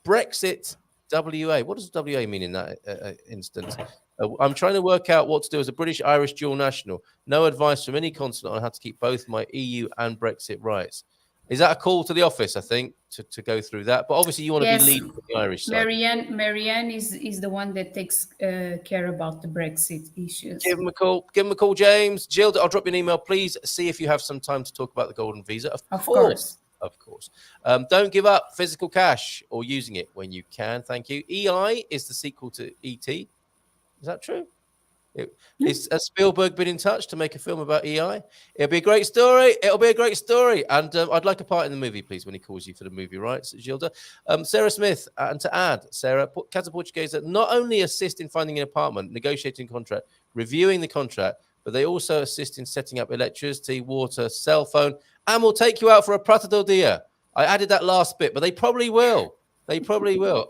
Brexit WA? What does WA mean in that instance? I'm trying to work out what to do as a British-Irish dual national. No advice from any consulate on how to keep both my EU and Brexit rights. Is that a call to the office, I think, to go through that? But obviously you want to be leading on the Irish side. Marianne is the one that takes care about the Brexit issues. Give him a call. Give him a call, James. Gilda, I'll drop you an email. Please see if you have some time to talk about the golden visa. Of course. Of course. Don't give up physical cash or using it when you can. Thank you. EI is the sequel to ET. Is that true? Has Spielberg been in touch to make a film about EI? It'll be a great story. It'll be a great story. And I'd like a part in the movie, please, when he calls you for the movie rights, Gilda. Sarah Smith, and to add, Sarah, Casa Portuguesa not only assist in finding an apartment, negotiating contract, reviewing the contract, but they also assist in setting up electricity, water, cell phone, and will take you out for a prata del dia. I added that last bit, but they probably will. They probably will.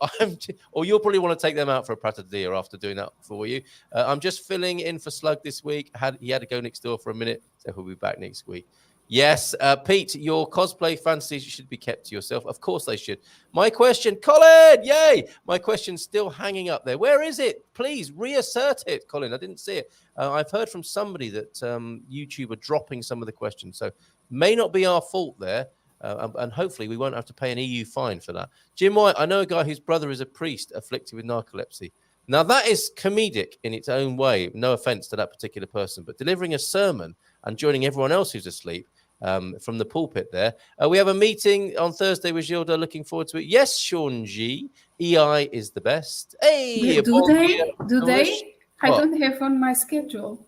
Or you'll probably want to take them out for a prata del dia after doing that for you. I'm just filling in for Slug this week. He had to go next door for a minute, so he'll be back next week. Yes, Pete, your cosplay fantasies should be kept to yourself. Of course they should. My question, Colin, yay! My question's still hanging up there. Where is it? Please reassert it, Colin. I didn't see it. I've heard from somebody that YouTube are dropping some of the questions, so may not be our fault there. And hopefully we won't have to pay an EU fine for that. Jim White, I know a guy whose brother is a priest afflicted with narcolepsy. Now, that is comedic in its own way. No offense to that particular person, but delivering a sermon and joining everyone else who's asleep from the pulpit there. We have a meeting on Thursday with Gilda. Looking forward to it. Yes, Sean G. EI is the best. Hey, do they? I don't have on my schedule.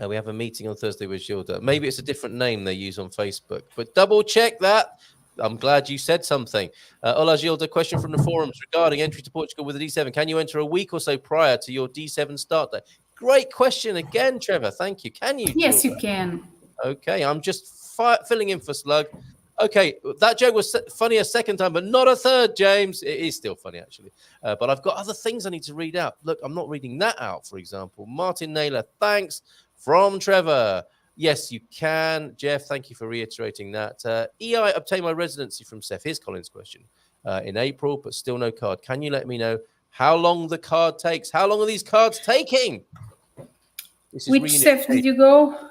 We have a meeting on Thursday with Gilda. Maybe it's a different name they use on Facebook, but double check that. I'm glad you said something. Hola, Gilda. Question from the forums regarding entry to Portugal with a D7. Can you enter a week or so prior to your D7 start date? Great question again, Trevor. Thank you. Can you? Yes, Gilda? You can. Okay, I'm just filling in for Slug. Okay, that joke was funny a second time, but not a third, James. It is still funny, actually. But I've got other things I need to read out. Look, I'm not reading that out, for example. Martin Naylor, thanks. From Trevor. Yes, you can. Jeff, thank you for reiterating that. EI obtained my residency from Seth. Here's Colin's question. In April, but still no card. Can you let me know how long the card takes? How long are these cards taking? Which Seth did you go?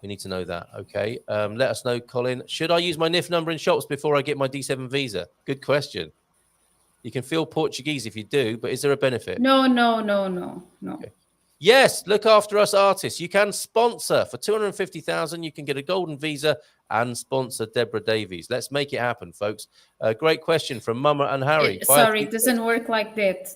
We need to know that. Okay. Let us know, Colin. Should I use my NIF number in shops before I get my D7 visa? Good question. You can feel Portuguese if you do, but is there a benefit? No. Okay. Yes, look after us artists. You can sponsor for 250,000. You can get a golden visa and sponsor Deborah Davies. Let's make it happen, folks. Great question from Mama and Harry. Sorry, it doesn't work like that.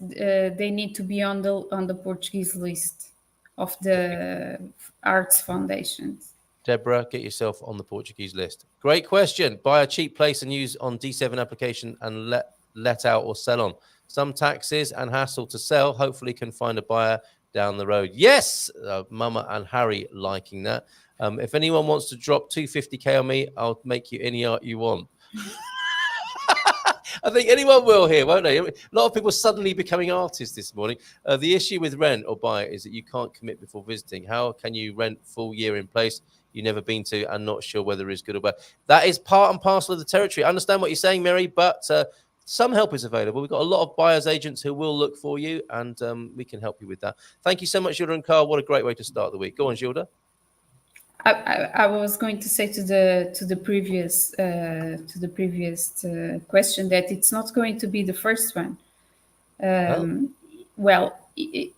They need to be on the Portuguese list of the arts foundations. Deborah, get yourself on the Portuguese list. Great question. Buy a cheap place and use on D7 application and let out or sell on. Some taxes and hassle to sell. Hopefully can find a buyer down the road. Yes, Mama and Harry liking that. If anyone wants to drop 250k on me, I'll make you any art you want. I think anyone will here, won't they? A lot of people suddenly becoming artists this morning. The issue with rent or buy is that you can't commit before visiting. How can you rent full year in place you've never been to and not sure whether it's good or bad? That is part and parcel of the territory. I understand what you're saying, Mary, but some help is available. We've got a lot of buyers agents who will look for you, and we can help you with that. Thank you so much, Gilda and Carl. What a great way to start the week. Go on, Gilda. I was going to say to the previous question that it's not going to be the first one. Well,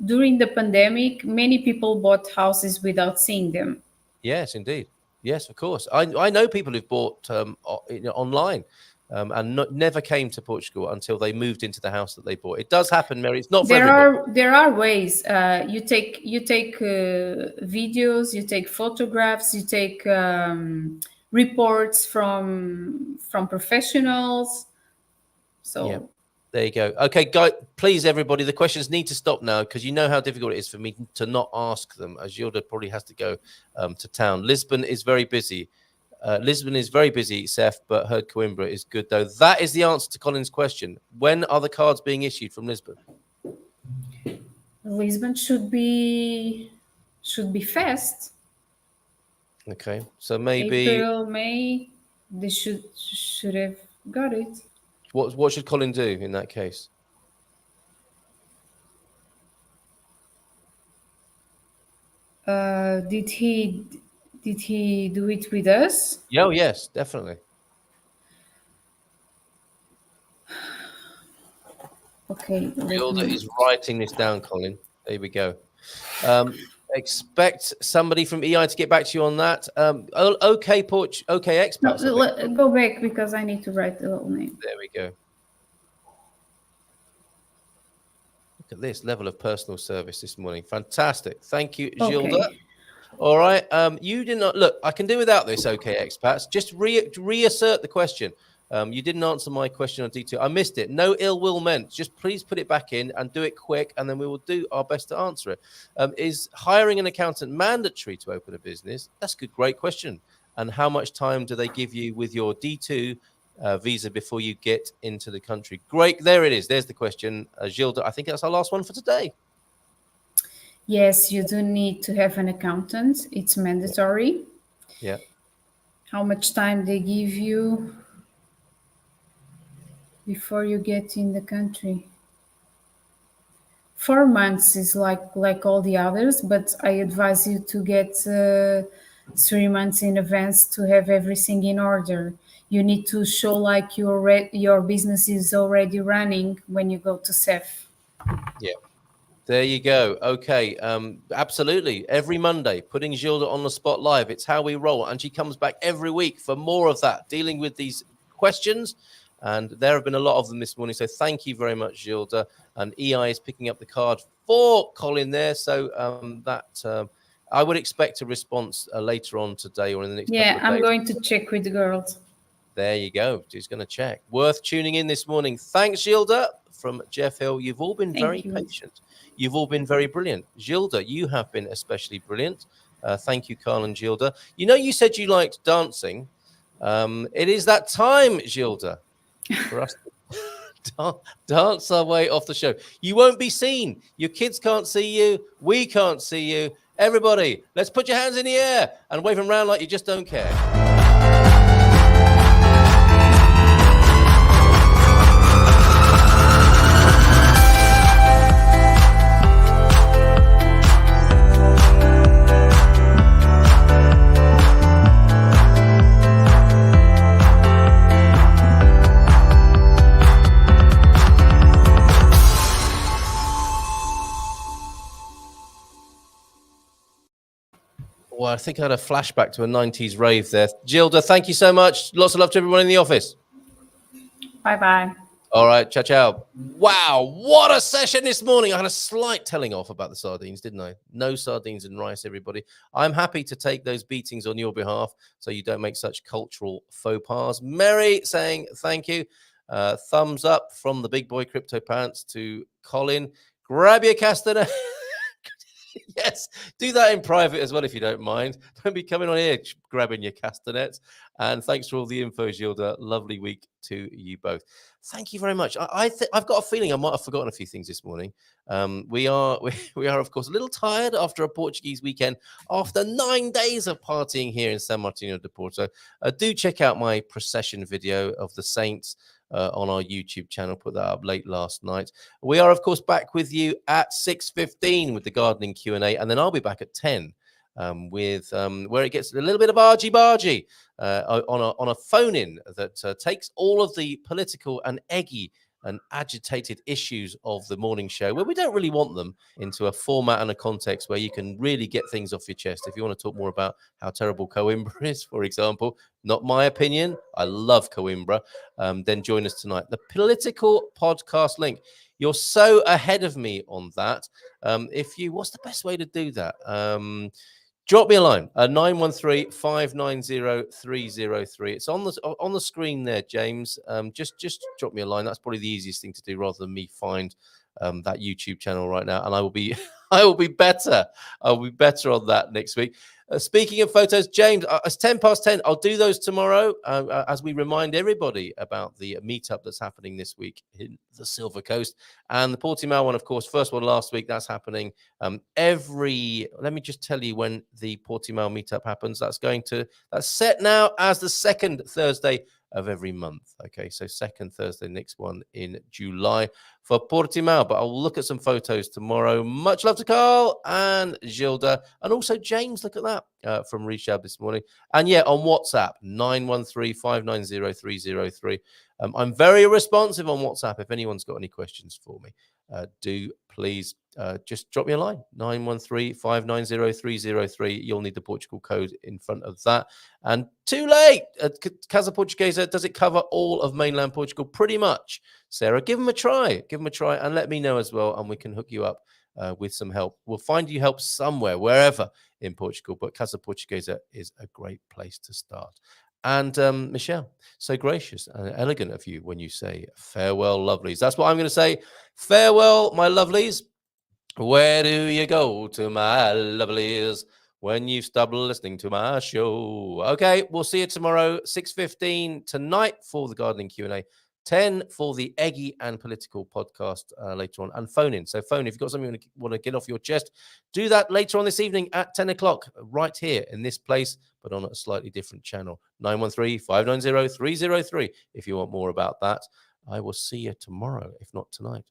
during the pandemic, many people bought houses without seeing them. Yes, indeed. Yes, of course. I know people who've bought online. And never came to Portugal until they moved into the house that they bought. It does happen, Mary. It's not for everybody. There are ways. You take videos, you take photographs, you take reports from professionals. So yeah, there you go. Okay, guys, please, everybody, the questions need to stop now because you know how difficult it is for me to not ask them, as Gilda probably has to go to town. Lisbon is very busy. Seth, but heard Coimbra is good, though. That is the answer to Colin's question. When are the cards being issued from Lisbon? Lisbon should be fast. Okay, so maybe April, May, they should have got it. What should Colin do in that case? Did he do it with us? Oh, yes, definitely. Okay, Gilda is writing this down, Colin. There we go. Expect somebody from EI to get back to you on that. Okay, okay, No, expats. go back because I need to write the whole name. There we go. Look at this level of personal service this morning. Fantastic. Thank you, Gilda. Okay. All right. You did not look. I can do without this. Okay, expats. Just reassert the question. You didn't answer my question on D2. I missed it. No ill will meant. Just please put it back in and do it quick, and then we will do our best to answer it. Is hiring an accountant mandatory to open a business? That's a good, great question. And how much time do they give you with your D2 visa before you get into the country? Great. There it is. There's the question. Gilda, I think that's our last one for today. Yes, you do need to have an accountant. It's mandatory. Yeah. How much time they give you before you get in the country? 4 months is like all the others, but I advise you to get 3 months in advance to have everything in order. You need to show like your business is already running when you go to CEF. Yeah. There you go. Okay. Absolutely. Every Monday, putting Gilda on the spot live. It's how we roll. And she comes back every week for more of that, dealing with these questions. And there have been a lot of them this morning. So thank you very much, Gilda. And EI is picking up the card for Colin there. So I would expect a response later on today or in the next couple of days. I'm going to check with the girls. There you go. She's going to check. Worth tuning in this morning. Thanks, Gilda, from Jeff Hill. You've all been very patient. You've all been very brilliant. Gilda, you have been especially brilliant. Thank you, Carl and Gilda. You know, you said you liked dancing. It is that time, Gilda, for us to dance our way off the show. You won't be seen. Your kids can't see you. We can't see you. Everybody, let's put your hands in the air and wave them around like you just don't care. Well, I think I had a flashback to a 90s rave there. Gilda, thank you so much. Lots of love to everyone in the office. Bye-bye. All right, ciao, ciao. Wow, what a session this morning. I had a slight telling off about the sardines, didn't I? No sardines and rice, everybody. I'm happy to take those beatings on your behalf so you don't make such cultural faux pas. Mary saying thank you. Thumbs up from the big boy crypto pants to Colin. Grab your castanet. Yes, do that in private as well if you don't mind. Don't be coming on here grabbing your castanets. And thanks for all the info, Gilda. Lovely week to you both. Thank you very much. I've got a feeling I might have forgotten a few things this morning. We are, of course, a little tired after a Portuguese weekend, after 9 days of partying here in San Martino de Porto. Do check out my procession video of the Saints on our YouTube channel. Put that up late last night. We are, of course, back with you at 6:15 with the gardening Q&A, and then I'll be back at 10 with where it gets a little bit of argy-bargy on a phone-in that takes all of the political and eggy and agitated issues of the morning show, where we don't really want them, into a format and a context where you can really get things off your chest. If you want to talk more about how terrible Coimbra is, for example, not my opinion, I love Coimbra, then join us tonight. The political podcast link. You're so ahead of me on that. What's the best way to do that? Drop me a line, 913-590-303. It's on the screen there, James. Just drop me a line. That's probably the easiest thing to do rather than me find that YouTube channel right now. And I will be better. I'll be better on that next week. Speaking of photos, James, it's 10:10. I'll do those tomorrow as we remind everybody about the meetup that's happening this week in the Silver Coast. And the Portimao one, of course, first one last week, that's happening let me just tell you when the Portimao meetup happens. That's set now as the second Thursday of every month. Okay, so second Thursday, next one in July for Portimao. But I'll look at some photos tomorrow. Much love to Carl and Gilda, and also James. Look at that from Reshab this morning. And yeah, on WhatsApp 913-590-303. I'm very responsive on WhatsApp. If anyone's got any questions for me, do please just drop me a line, 913-590-303. You'll need the Portugal code in front of that. And too late. Casa Portuguesa, does it cover all of mainland Portugal? Pretty much. Sarah, give them a try. Give them a try and let me know as well, and we can hook you up with some help. We'll find you help somewhere, wherever in Portugal, but Casa Portuguesa is a great place to start. And Michelle, so gracious and elegant of you when you say farewell, lovelies. That's what I'm going to say. Farewell, my lovelies. Where do you go to, my lovelies, when you stop listening to my show? Okay, we'll see you tomorrow, 6:15 tonight for the gardening Q&A, 10 for the Eggy and Political podcast later on, and phone in. So phone, if you've got something you want to get off your chest, do that later on this evening at 10 o'clock, right here in this place, but on a slightly different channel, 913-590-303, if you want more about that. I will see you tomorrow, if not tonight.